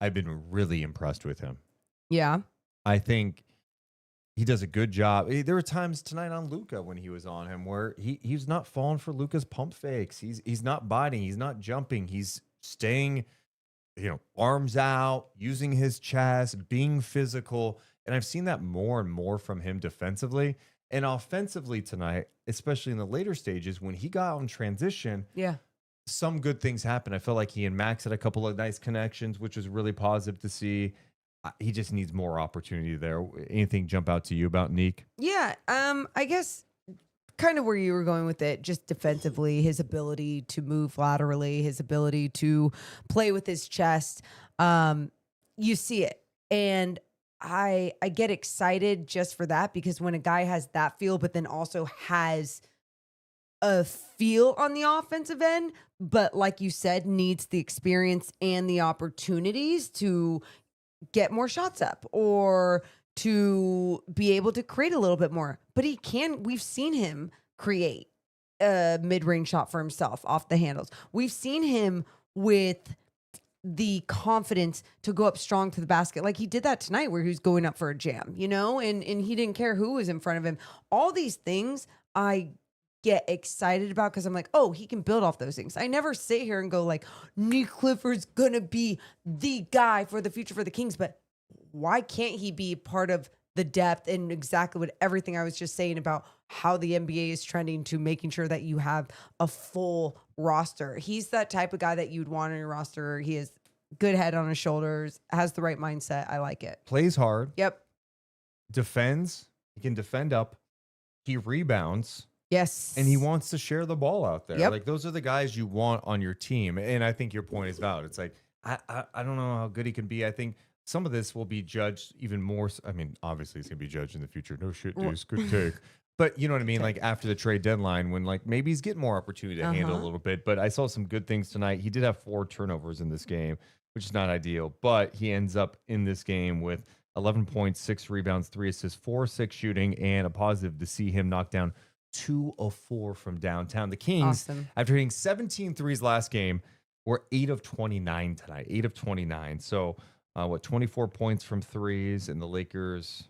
I've been really impressed with him. Yeah. I think he does a good job. There were times tonight on Luka when he was on him where he's not falling for Luka's pump fakes. He's not biting. He's not jumping. He's staying, arms out, using his chest, being physical. And I've seen that more and more from him defensively. And offensively tonight, especially in the later stages, when he got on transition, some good things happened. I felt like he and Max had a couple of nice connections, which was really positive to see. He just needs more opportunity there. Anything jump out to you about Nique? Yeah, I guess kind of where you were going with it, just defensively, his ability to move laterally, his ability to play with his chest. You see it. And I get excited just for that, because when a guy has that feel, but then also has a feel on the offensive end, but like you said, needs the experience and the opportunities to get more shots up or to be able to create a little bit more. But he can, we've seen him create a mid-range shot for himself off the handles. We've seen him with the confidence to go up strong to the basket. Like he did that tonight where he was going up for a jam, and he didn't care who was in front of him. All these things I get excited about because I'm like, oh, he can build off those things. I never sit here and go like, Nique Clifford's gonna be the guy for the future for the Kings, but why can't he be part of the depth and exactly what everything I was just saying about how the NBA is trending to making sure that you have a full roster? He's that type of guy that you'd want on your roster. He has good head on his shoulders, has the right mindset. I like it. Plays hard. Yep. Defends. He can defend up. He rebounds. Yes. And he wants to share the ball out there. Yep. Like those are the guys you want on your team. And I think your point is valid. It's like, I don't know how good he can be. I think some of this will be judged even more. I mean, obviously it's going to be judged in the future. No shit, Deuce. Good take. But you know what I mean? Like after the trade deadline, when like maybe he's getting more opportunity to handle a little bit. But I saw some good things tonight. He did have 4 turnovers in this game, which is not ideal. But he ends up in this game with 11 points, 6 rebounds, 3 assists, 4-6 shooting, and a positive to see him knock down 2 of 4 from downtown. The Kings, after hitting 17 threes last game, were 8 of 29 tonight. 8 of 29. So, 24 points from threes, and the Lakers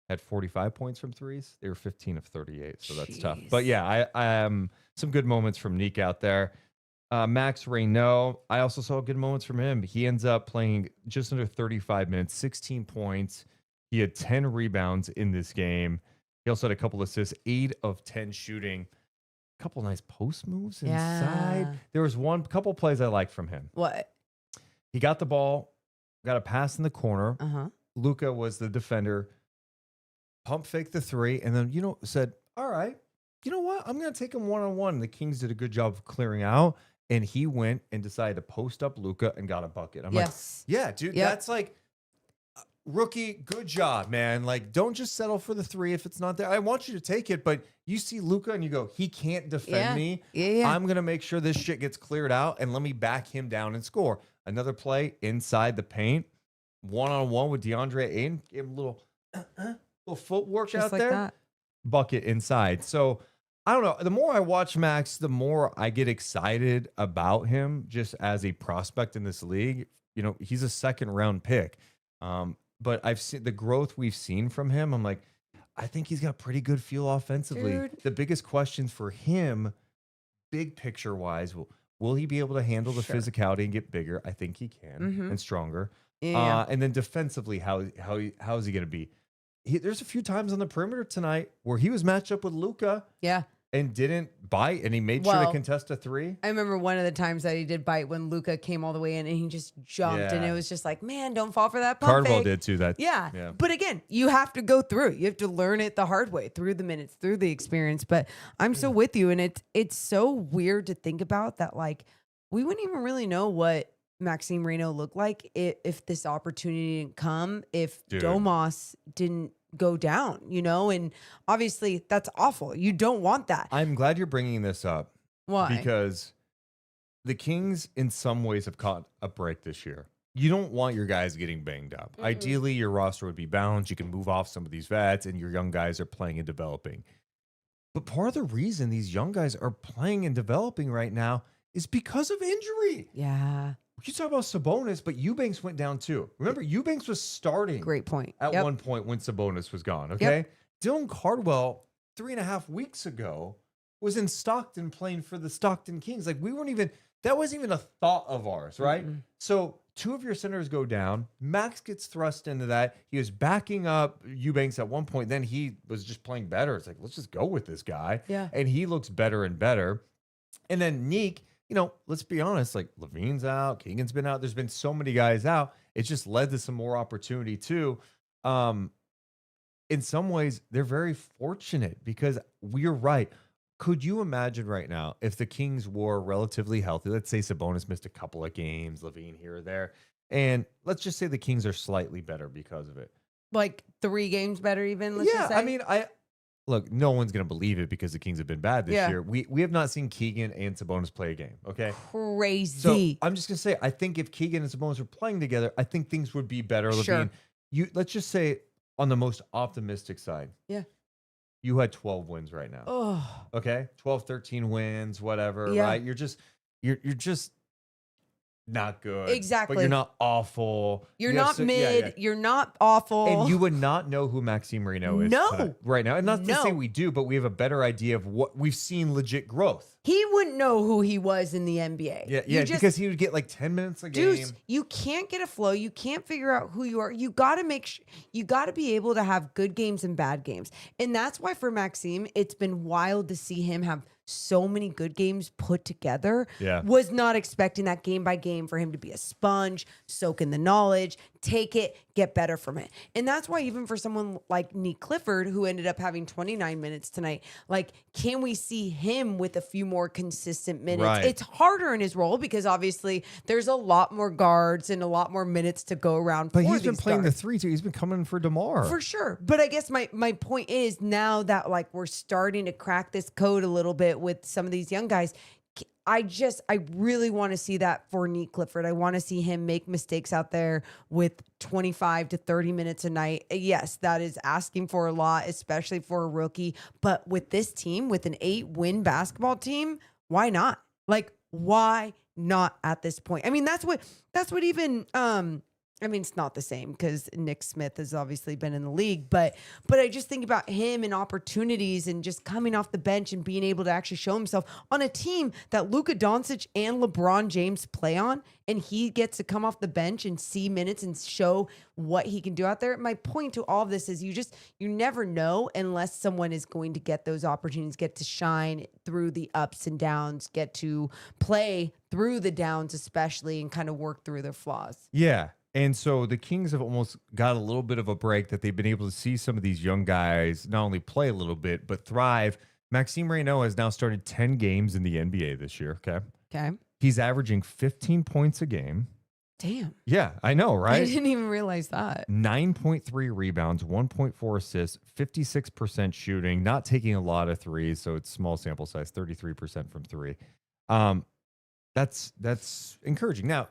had 45 points from threes. They were 15 of 38, so that's tough. But yeah, I some good moments from Nique out there. Max Raynaud, I also saw good moments from him. He ends up playing just under 35 minutes, 16 points. He had 10 rebounds in this game. He also had a couple assists, 8 of 10 shooting. A couple nice post moves inside. There was couple plays I liked from him. What? He got the ball, got a pass in the corner. Luka was the defender. Pump fake the 3, and then, said, all right, you know what? I'm going to take him one-on-one. The Kings did a good job of clearing out, and he went and decided to post up Luka and got a bucket. I'm like, yeah, dude, that's like, rookie, good job, man. Like, don't just settle for the 3 if it's not there. I want you to take it, but you see Luka and you go, he can't defend me. I'm going to make sure this shit gets cleared out, and let me back him down and score. Another play inside the paint, one-on-one with DeAndre Ayton. Gave him a little footwork just out like there. That. Bucket inside. So I don't know. The more I watch Max, the more I get excited about him just as a prospect in this league. You know, he's a second round pick. But I've seen the growth we've seen from him. I'm like, I think he's got pretty good feel offensively. Dude. The biggest questions for him, big picture wise, will he be able to handle the physicality and get bigger? I think he can and stronger. Yeah. And then defensively, how is he going to be? There's a few times on the perimeter tonight where he was matched up with Luka. Yeah. And didn't bite, and he made sure to contest a three. I remember one of the times that he did bite when Luka came all the way in and he just jumped, and it was just like, man, don't fall for that pump Cardwell fake. did too. That Yeah. But again, you have to go through. You have to learn it the hard way, through the minutes, through the experience. But I'm so with you, and it's so weird to think about that. Like, we wouldn't even really know what Maxime Raynaud looked like if this opportunity didn't come, if Domas didn't go down, you know, and obviously that's awful. You don't want that. I'm glad you're bringing this up. Why? Because the Kings, in some ways, have caught a break this year. You don't want your guys getting banged up. Ideally, your roster would be balanced. You can move off some of these vets, and your young guys are playing and developing. But part of the reason these young guys are playing and developing right now is because of injury. Yeah. You talk about Sabonis, but Eubanks went down too. Remember, Eubanks was starting. Great point. At one point when Sabonis was gone, okay? Dylan Cardwell, 3.5 weeks ago, was in Stockton playing for the Stockton Kings. Like, that wasn't even a thought of ours, right? So 2 of your centers go down. Max gets thrust into that. He was backing up Eubanks at one point. Then he was just playing better. It's like, let's just go with this guy. Yeah. And he looks better and better. And then Nique, you know, let's be honest, like Levine's out, Keegan's been out. There's been so many guys out. It's just led to some more opportunity too. In some ways, they're very fortunate because we're right. Could you imagine right now if the Kings were relatively healthy? Let's say Sabonis missed a couple of games, Levine here or there, and let's just say the Kings are slightly better because of it. Like 3 games better even, let's just say? I mean, look, no one's going to believe it because the Kings have been bad this year. We have not seen Keegan and Sabonis play a game, okay? Crazy. So I'm just going to say, I think if Keegan and Sabonis were playing together, I think things would be better. Sure. Levine, let's just say on the most optimistic side. Yeah. You had 12 wins right now. Oh. Okay? 12, 13 wins, whatever, Yeah. right? You're just not good. Exactly. But you're not awful. You're not mid. You're not awful. And you would not know who Maxime Raynaud is tonight, right now. And not to say we do, but we have a better idea of what we've seen legit growth. He wouldn't know who he was in the NBA. Yeah, because he would get like 10 minutes a game. Deuce, you can't get a flow. You can't figure out who you are. You got to you got to be able to have good games and bad games. And that's why for Maxime, it's been wild to see him have so many good games put together. Yeah. Was not expecting that game by game for him to be a sponge, soak in the knowledge, take it, get better from it. And that's why even for someone like Nique Clifford, who ended up having 29 minutes tonight, like, can we see him with a few more consistent minutes? Right. It's harder in his role because obviously there's a lot more guards and a lot more minutes to go around. But for he's been these playing guards. the 3 too. He's been coming for DeMar. For sure. But I guess my point is now that like we're starting to crack this code a little bit with some of these young guys, I really want to see that for Nique Clifford. I want to see him make mistakes out there with 25 to 30 minutes a night. Yes, that is asking for a lot, especially for a rookie. But with this team, with an 8-win basketball team, why not? Like, why not at this point? I mean, that's what even, I mean, it's not the same because Nick Smith has obviously been in the league, but I just think about him and opportunities and just coming off the bench and being able to actually show himself on a team that Luka Doncic and LeBron James play on, and he gets to come off the bench and see minutes and show what he can do out there. My point to all of this is you never know unless someone is going to get those opportunities, get to shine through the ups and downs, get to play through the downs especially, and kind of work through their flaws. Yeah. And so the Kings have almost got a little bit of a break that they've been able to see some of these young guys not only play a little bit, but thrive. Maxime Raynaud has now started 10 games in the NBA this year. Okay. He's averaging 15 points a game. Damn. Yeah, I know, right? I didn't even realize that. 9.3 rebounds, 1.4 assists, 56% shooting, not taking a lot of threes. So it's small sample size, 33% from 3. That's encouraging. Now,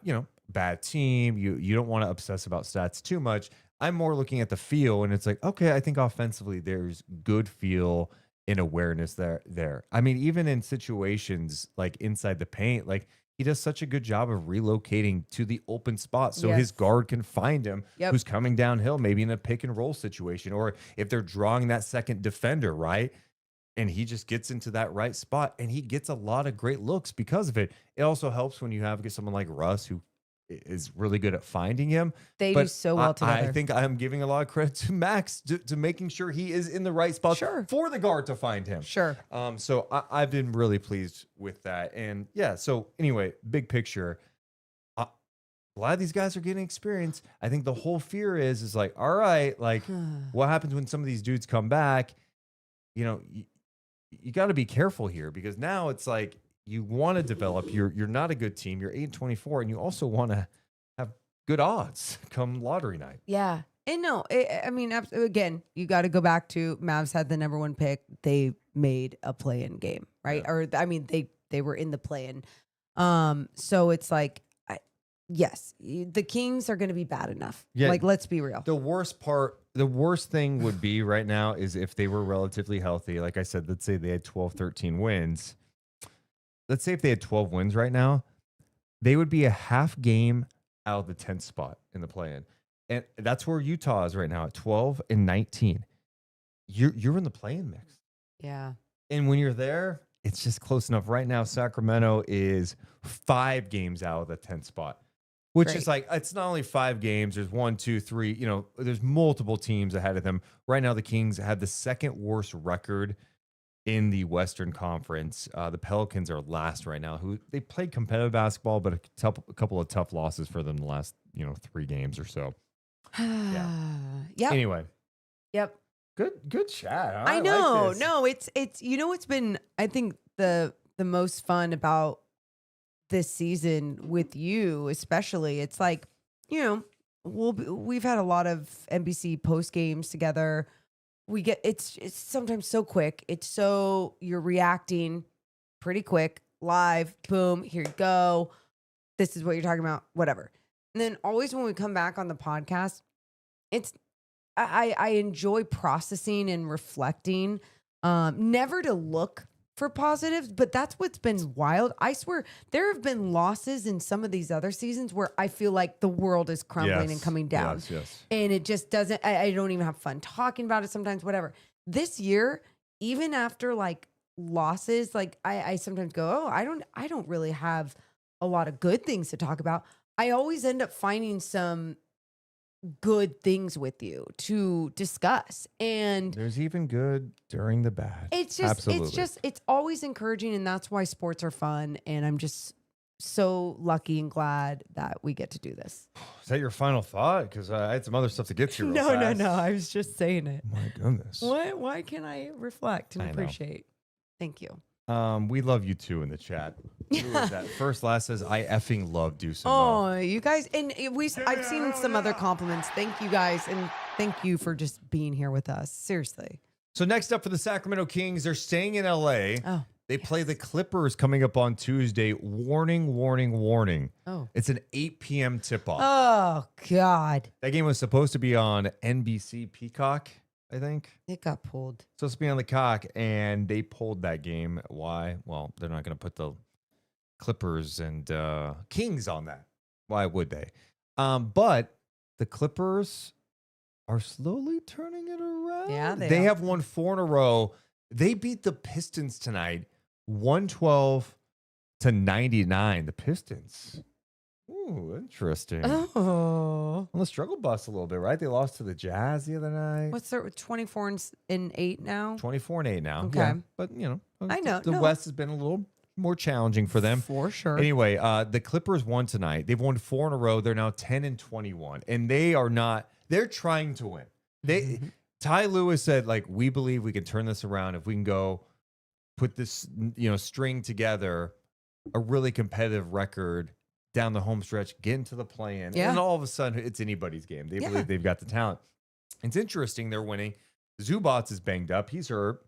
bad team. You don't want to obsess about stats too much. I'm more looking at the feel, and it's like, okay, I think offensively there's good feel in awareness there. I mean, even in situations like inside the paint, like he does such a good job of relocating to the open spot so his guard can find him who's coming downhill, maybe in a pick and roll situation, or if they're drawing that second defender, right? And he just gets into that right spot and he gets a lot of great looks because of it. It also helps when you have someone like Russ who is really good at finding him. They do so well together. I think I'm giving a lot of credit to Max to making sure he is in the right spot for the guard to find him. Sure. So I've been really pleased with that. And yeah, so anyway, big picture, glad these guys are getting experience. I think the whole fear is like, all right, like what happens when some of these dudes come back? You know, you got to be careful here because now it's like, you want to develop. You're not a good team. You're 8-24, and you also want to have good odds come lottery night. Yeah, and no, I mean, again, you got to go back to Mavs had the number 1 pick. They made a play-in game, right? Yeah. Or I mean, they were in the play-in. So it's like, yes, the Kings are going to be bad enough. Yeah, like let's be real. The worst thing would be right now is if they were relatively healthy. Like I said, let's say they had 12, 13 wins. Let's say if they had 12 wins right now, they would be a half game out of the 10th spot in the play-in. And that's where Utah is right now at 12 and 19. You're in the play-in mix. Yeah. And when you're there, it's just close enough. Right now, Sacramento is 5 games out of the 10th spot, which is like, it's not only 5 games. There's 1, 2, 3, you know, there's multiple teams ahead of them. Right now, the Kings have the second worst record in the Western Conference. The Pelicans are last right now. Who they played competitive basketball, but a couple of tough losses for them the last 3 games or so. Yeah. Yep. Anyway. Yep. Good chat. I know. Like this. No, it's what's been I think the most fun about this season with you, especially. It's like we've had a lot of NBC post games together. We get it's sometimes so quick. It's so you're reacting pretty quick, live, boom, here you go. This is what you're talking about, whatever. And then always when we come back on the podcast, I enjoy processing and reflecting. Never to look for positives, but that's what's been wild. I swear there have been losses in some of these other seasons where I feel like the world is crumbling and coming down. Yes. And it just doesn't, I don't even have fun talking about it sometimes, whatever. This year, even after like losses, like I sometimes go, oh, I don't really have a lot of good things to talk about. I always end up finding some good things with you to discuss, and there's even good during the bad. It's just it's always encouraging, and that's why sports are fun, and I'm just so lucky and glad that we get to do this. Is that your final thought? Because I had some other stuff to get to. No, I was just saying it. My goodness. Why can't I reflect and appreciate? Thank you. We love you too in the chat. Who was that? First Last says, I effing love Deuce and Mo. Oh, you guys. And I've seen some other compliments. Thank you guys. And thank you for just being here with us. Seriously. So next up for the Sacramento Kings, they're staying in LA. Oh, they play the Clippers coming up on Tuesday. Warning. Oh. It's an 8 p.m. tip-off. Oh, God. That game was supposed to be on NBC Peacock, I think. It got pulled. Supposed to be on the cock, and they pulled that game. Why? Well, they're not going to put the Clippers and Kings on that. Why would they? But the Clippers are slowly turning it around. Yeah, they have won 4 in a row. They beat the Pistons tonight, 112-99. The Pistons. Ooh, interesting. Oh. On the struggle bus a little bit, right? They lost to the Jazz the other night. What's their 24-8 now? 24-8 now. Okay. Yeah, but I know the West has been a little more challenging for them. For sure. Anyway, the Clippers won tonight. They've won 4 in a row. They're now 10-21. And they're trying to win. Ty Lewis said, like, we believe we can turn this around if we can go put this, string together a really competitive record down the home stretch, get into the play-in, and all of a sudden it's anybody's game. They believe they've got the talent. It's interesting they're winning. Zubats is banged up. He's hurt.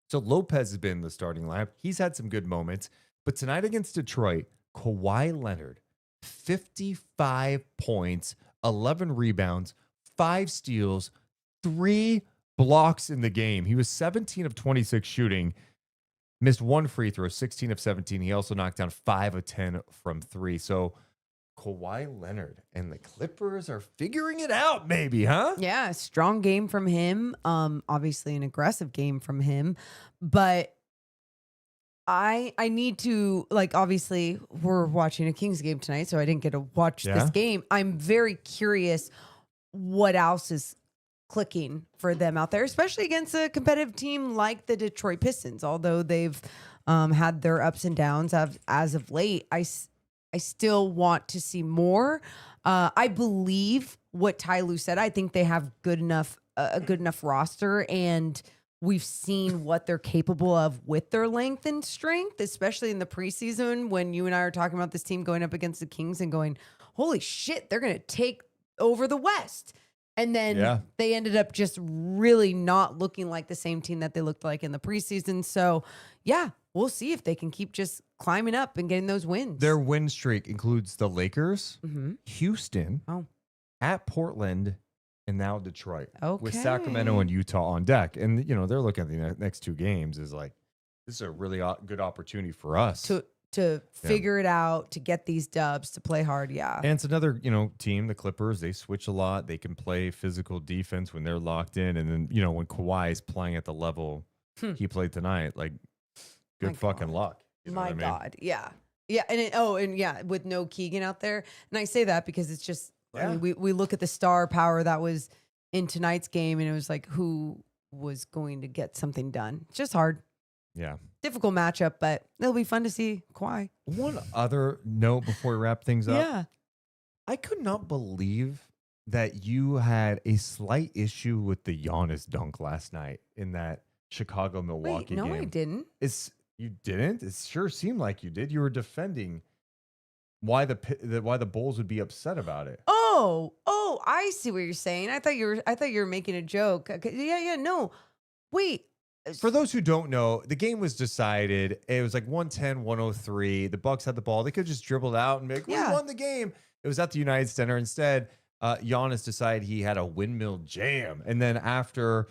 So Lopez has been in the starting lineup. He's had some good moments. But tonight against Detroit, Kawhi Leonard, 55 points, 11 rebounds, 5 steals, 3 blocks in the game. He was 17 of 26 shooting, missed 1 free throw, 16 of 17. He also knocked down 5 of 10 from 3. So Kawhi Leonard and the Clippers are figuring it out, maybe, huh? Yeah, strong game from him. Obviously an aggressive game from him, but I need to, like, obviously we're watching a Kings game tonight, so I didn't get to watch this game. I'm very curious what else is clicking for them out there, especially against a competitive team like the Detroit Pistons. Although they've had their ups and downs as of late, I still want to see more. I believe what Ty Lue said. I think they have a good enough roster, and we've seen what they're capable of with their length and strength, especially in the preseason when you and I are talking about this team going up against the Kings and going, holy shit, they're going to take over the West. And then they ended up just really not looking like the same team that they looked like in the preseason. So, yeah, we'll see if they can keep just climbing up and getting those wins. Their win streak includes the Lakers, Houston, at Portland, and now Detroit, with Sacramento and Utah on deck. And, they're looking at the next 2 games as like, this is a really good opportunity for us to figure it out, to get these dubs, to play hard. Yeah. And it's another, team, the Clippers, they switch a lot. They can play physical defense when they're locked in. And then, when Kawhi is playing at the level he played tonight, like, good fucking luck. You know My what I mean? God. Yeah. Yeah. And with no Keegan out there. And I say that because it's just, I mean, we look at the star power that was in tonight's game, and it was like, who was going to get something done? It's just hard. Yeah. Difficult matchup, but it'll be fun to see Kawhi. One other note before we wrap things up. Yeah. I could not believe that you had a slight issue with the Giannis dunk last night in that Chicago-Milwaukee game. No, I didn't. You didn't? It sure seemed like you did. You were defending why the Bulls would be upset about it. Oh, I see what you're saying. I thought you were making a joke. Yeah, no. Wait. For those who don't know, the game was decided. It was like 110-103. The Bucks had the ball. They could just dribble out and make, we won the game. It was at the United Center. Instead, Giannis decided he had a windmill jam. And then after,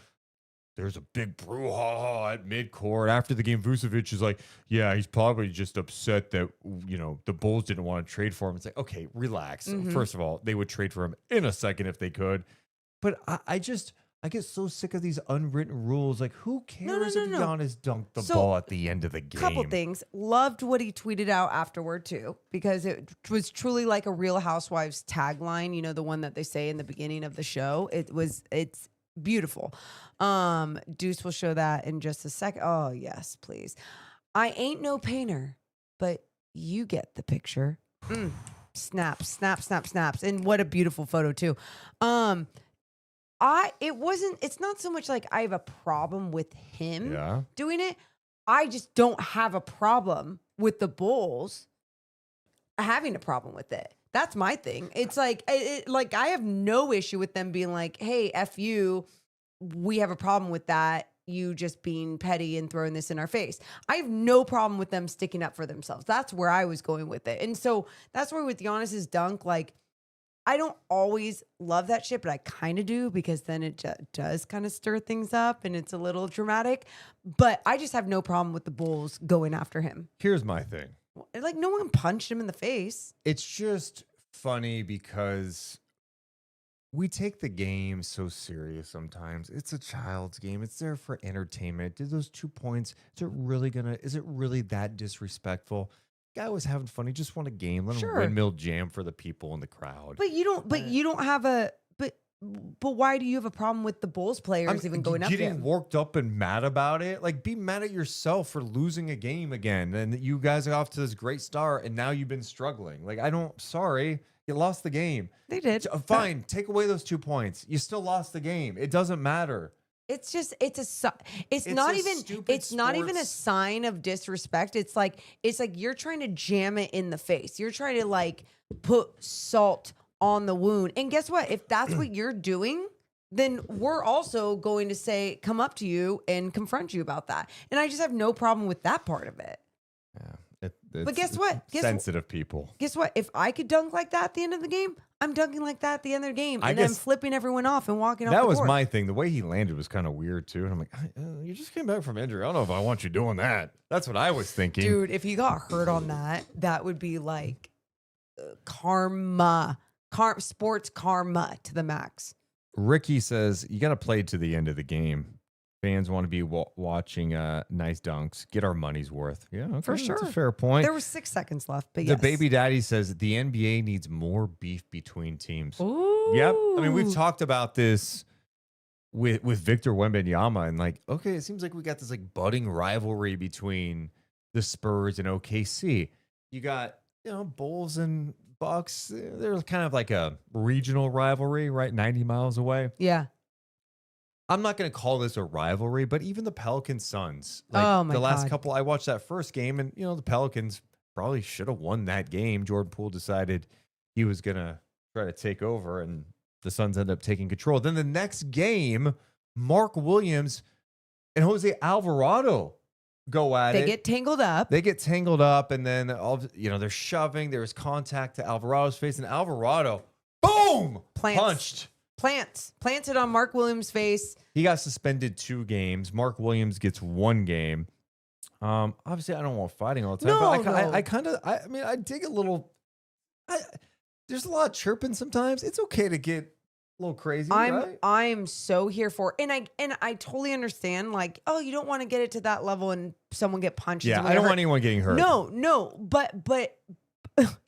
there's a big brouhaha at midcourt. After the game, Vucevic is like, yeah, he's probably just upset that, the Bulls didn't want to trade for him. It's like, okay, relax. First of all, they would trade for him in a second if they could. But I get so sick of these unwritten rules. Like, who cares if Giannis dunked the ball at the end of the game? Couple things. Loved what he tweeted out afterward, too, because it was truly like a Real Housewives tagline, the one that they say in the beginning of the show. It's beautiful. Deuce will show that in just a second. Oh, yes, please. I ain't no painter, but you get the picture. Snaps, snaps, snaps, snaps. And what a beautiful photo, too. It's not so much like I have a problem with him doing it. I just don't have a problem with the Bulls having a problem with it. That's my thing. It's like, I have no issue with them being like, hey, F you, we have a problem with that. You just being petty and throwing this in our face. I have no problem with them sticking up for themselves. That's where I was going with it. And so that's where with Giannis's dunk, like, I don't always love that shit, but I kind of do, because then it does kind of stir things up and it's a little dramatic. But I just have no problem with the Bulls going after him. Here's my thing. Like, no one punched him in the face. It's just funny because we take the game so serious sometimes. It's a child's game. It's there for entertainment. Did those 2 points, is it really that disrespectful? Guy was having fun. He just won a game. Let him windmill jam for the people in the crowd. But you don't have a, but why do you have a problem with the Bulls players even going up there? Getting worked up and mad about it? Like, be mad at yourself for losing a game again. And you guys are off to this great start, and now you've been struggling. Like, sorry, you lost the game. They did. Fine, take away those 2 points. You still lost the game. It doesn't matter. It's not even a sign of disrespect. It's like you're trying to jam it in the face. You're trying to like put salt on the wound. And guess what? If that's what you're doing, then we're also going to come up to you and confront you about that. And I just have no problem with that part of it. Yeah. But guess what? Sensitive people. Guess what? If I could dunk like that at the end of the game, I'm dunking like that at the end of the game. And then flipping everyone off and walking off the court. That was court. my thing. The way he landed was kind of weird, too. And I'm like, you just came back from injury. I don't know if I want you doing that. That's what I was thinking. Dude, if he got hurt on that, that would be like karma. Sports karma to the max. Ricky says, you got to play to the end of the game. Fans want to be watching nice dunks, get our money's worth. Yeah, okay, for sure. That's a fair point. There was 6 seconds left, but the baby daddy says the NBA needs more beef between teams. Ooh. Yep. I mean, we've talked about this with Victor Wembanyama, and like, okay, it seems like we got this like budding rivalry between the Spurs and OKC. You got, Bulls and Bucks. They're kind of like a regional rivalry, right? 90 miles away. Yeah. I'm not going to call this a rivalry, but even the Pelicans Suns, the last couple, I watched that first game, and the Pelicans probably should have won that game. Jordan Poole decided he was going to try to take over, and the Suns ended up taking control. Then the next game, Mark Williams and Jose Alvarado go at it. They get tangled up. They get tangled up, and then they're shoving. There's contact to Alvarado's face, and Alvarado, boom, punched. Plants it on Mark Williams' face. He got suspended 2 games. Mark Williams gets 1 game. Obviously, I don't want fighting all the time. But I dig a little. There's a lot of chirping sometimes. It's okay to get a little crazy. I'm so here for it. And I totally understand. Like, oh, you don't want to get it to that level and someone get punched. Yeah, I don't want anyone getting hurt. No, but.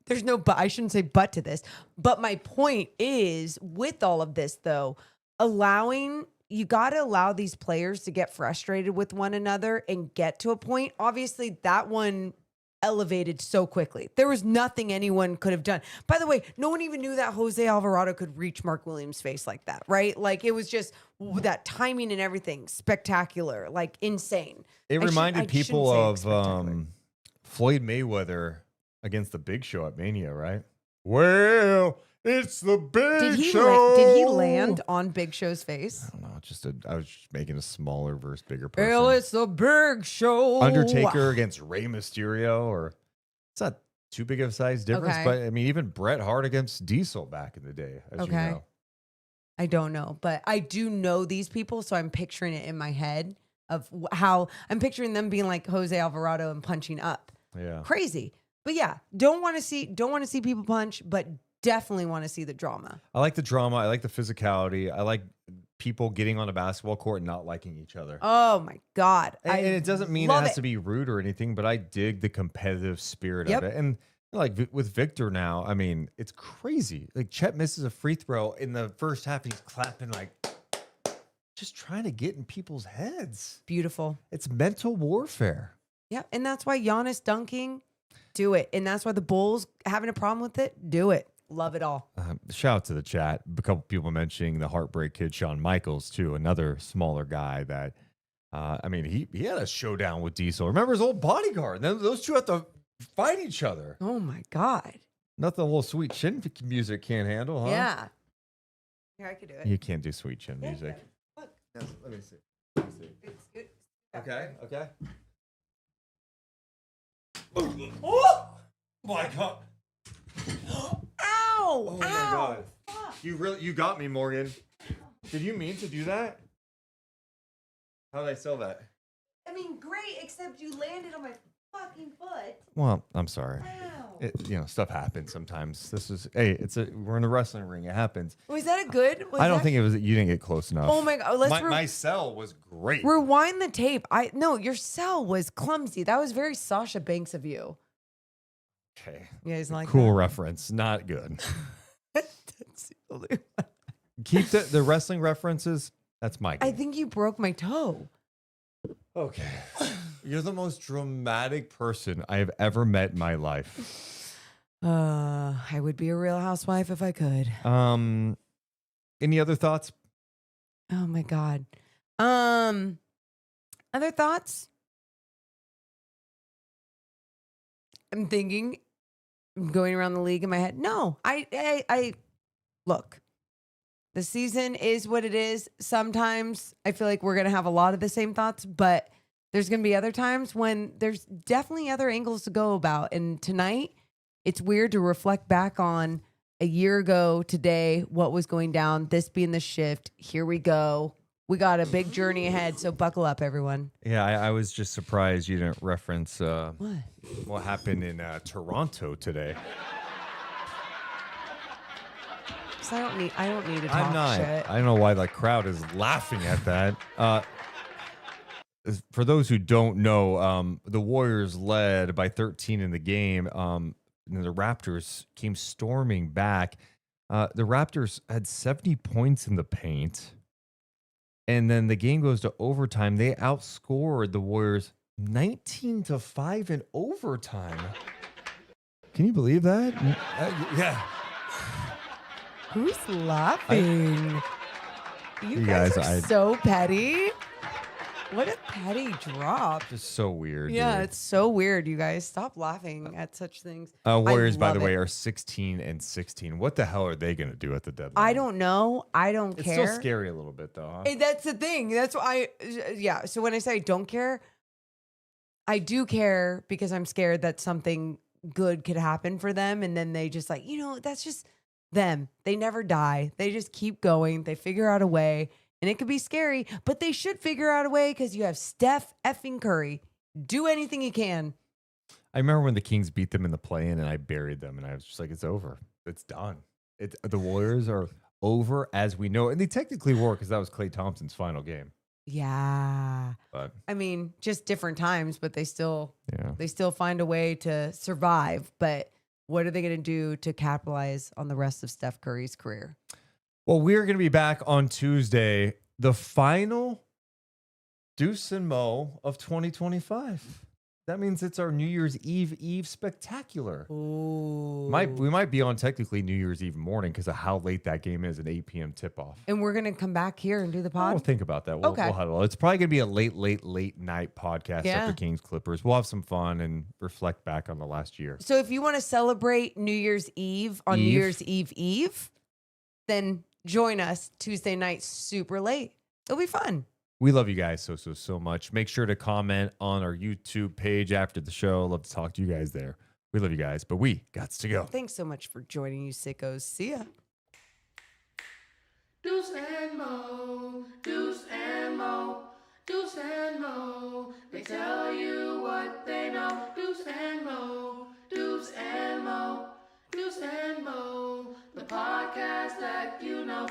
There's no but. I shouldn't say but to this. But my point is, with all of this, though, you got to allow these players to get frustrated with one another and get to a point. Obviously, that one elevated so quickly. There was nothing anyone could have done. By the way, no one even knew that Jose Alvarado could reach Mark Williams' face like that, right? Like, it was just that timing and everything. Spectacular. Like, insane. It reminded people of Floyd Mayweather against the Big Show at Mania, right? Well, it's the Big Show. Did he land on Big Show's face? I don't know. I was just making a smaller versus bigger person. Well, it's the Big Show. Undertaker against Rey Mysterio, or it's not too big of a size difference, but I mean, even Bret Hart against Diesel back in the day, as you know. I don't know, but I do know these people, so I'm picturing it in my head of how I'm picturing them being like Jose Alvarado and punching up. Yeah, crazy. But yeah, don't want to see people punch, but definitely want to see the drama. I like the drama. I like the physicality. I like people getting on a basketball court and not liking each other. Oh my God. And it doesn't mean it has to be rude or anything, but I dig the competitive spirit of it. And like with Victor now, I mean, it's crazy. Like Chet misses a free throw in the first half. He's clapping like just trying to get in people's heads. Beautiful. It's mental warfare. Yeah. And that's why Giannis dunking, do it. And that's why the Bulls having a problem with it, do it. Love it all. Shout out to the chat. A couple people mentioning the Heartbreak Kid, Shawn Michaels, too. Another smaller guy that, I mean, he had a showdown with Diesel. Remember his old bodyguard? Then those two have to fight each other. Oh, my God. Nothing a little sweet chin music can't handle, huh? Yeah. Here, I could do it. You can't do sweet chin music. Look. Let me see. It's good. Okay. Oh! My God. Ow! Oh my God. You got me, Morgan. Did you mean to do that? How did I sell that? I mean, great, except you landed on my fucking foot. Well, I'm sorry. Wow. Stuff happens sometimes. We're in a wrestling ring. It happens. Was that a good? I don't think it was. You didn't get close enough. Oh my God! My cell was great. Rewind the tape. No, your cell was clumsy. That was very Sasha Banks of you. Okay. You guys like cool that? reference. Not good. That's the only one. Keep the wrestling references. That's my game. I think you broke my toe. Okay. You're the most dramatic person I have ever met in my life. I would be a Real Housewife if I could. Any other thoughts? Oh my God. Other thoughts? I'm thinking, I'm going around the league in my head. No, I look, the season is what it is. Sometimes I feel like we're going to have a lot of the same thoughts, but there's going to be other times when there's definitely other angles to go about. And tonight, it's weird to reflect back on a year ago today, what was going down, this being the shift. Here we go. We got a big journey ahead, so buckle up, everyone. Yeah, I was just surprised you didn't reference What? what happened in Toronto today. 'Cause I don't need to talk I'm not. shit. I don't know why the crowd is laughing at that. For those who don't know, the Warriors led by 13 in the game. And the Raptors came storming back. The Raptors had 70 points in the paint. And then the game goes to overtime. They outscored the Warriors 19-5 in overtime. Can you believe that? Yeah. Who's laughing? You guys, guys are so petty. What a petty drop. Just so weird. Yeah, dude. it's so weird, you guys. Stop laughing at such things. Warriors, by the love way, it. are 16-16. What the hell are they going to do at the deadline? I don't know. I don't It's care. still scary a little bit, though, huh? That's the thing. That's why yeah. So when I say I don't care, I do care because I'm scared that something good could happen for them. And then they just that's just them. They never die. They just keep going. They figure out a way. And it could be scary, but they should figure out a way because you have Steph effing Curry. Do anything you can. I remember when the Kings beat them in the play-in, and I buried them, and I was just like, it's over. It's done. The Warriors are over as we know. And they technically were because that was Klay Thompson's final game. Yeah. But I mean, just different times, but they still yeah. find a way to survive. But what are they going to do to capitalize on the rest of Steph Curry's career? Well, we're going to be back on Tuesday, the final Deuce and Mo of 2025. That means it's our New Year's Eve spectacular. Ooh. We might be on technically New Year's Eve morning because of how late that game is, an 8 p.m. tip-off. And we're going to come back here and do the pod? We'll think about that. We'll huddle. It's probably going to be a late night podcast after Kings Clippers. We'll have some fun and reflect back on the last year. So if you want to celebrate New Year's Eve on New Year's Eve, then join us Tuesday night super late. It'll be fun. We love you guys so much. Make sure to comment on our YouTube page after the show. Love to talk to you guys there. We love you guys, but we got to go. Thanks so much for joining, you sickos. See ya. Deuce and Mo, Deuce and Mo, Deuce and Mo. They tell you what they know. Deuce and Mo, Deuce and Mo, Deuce and Mo. The podcast that you know.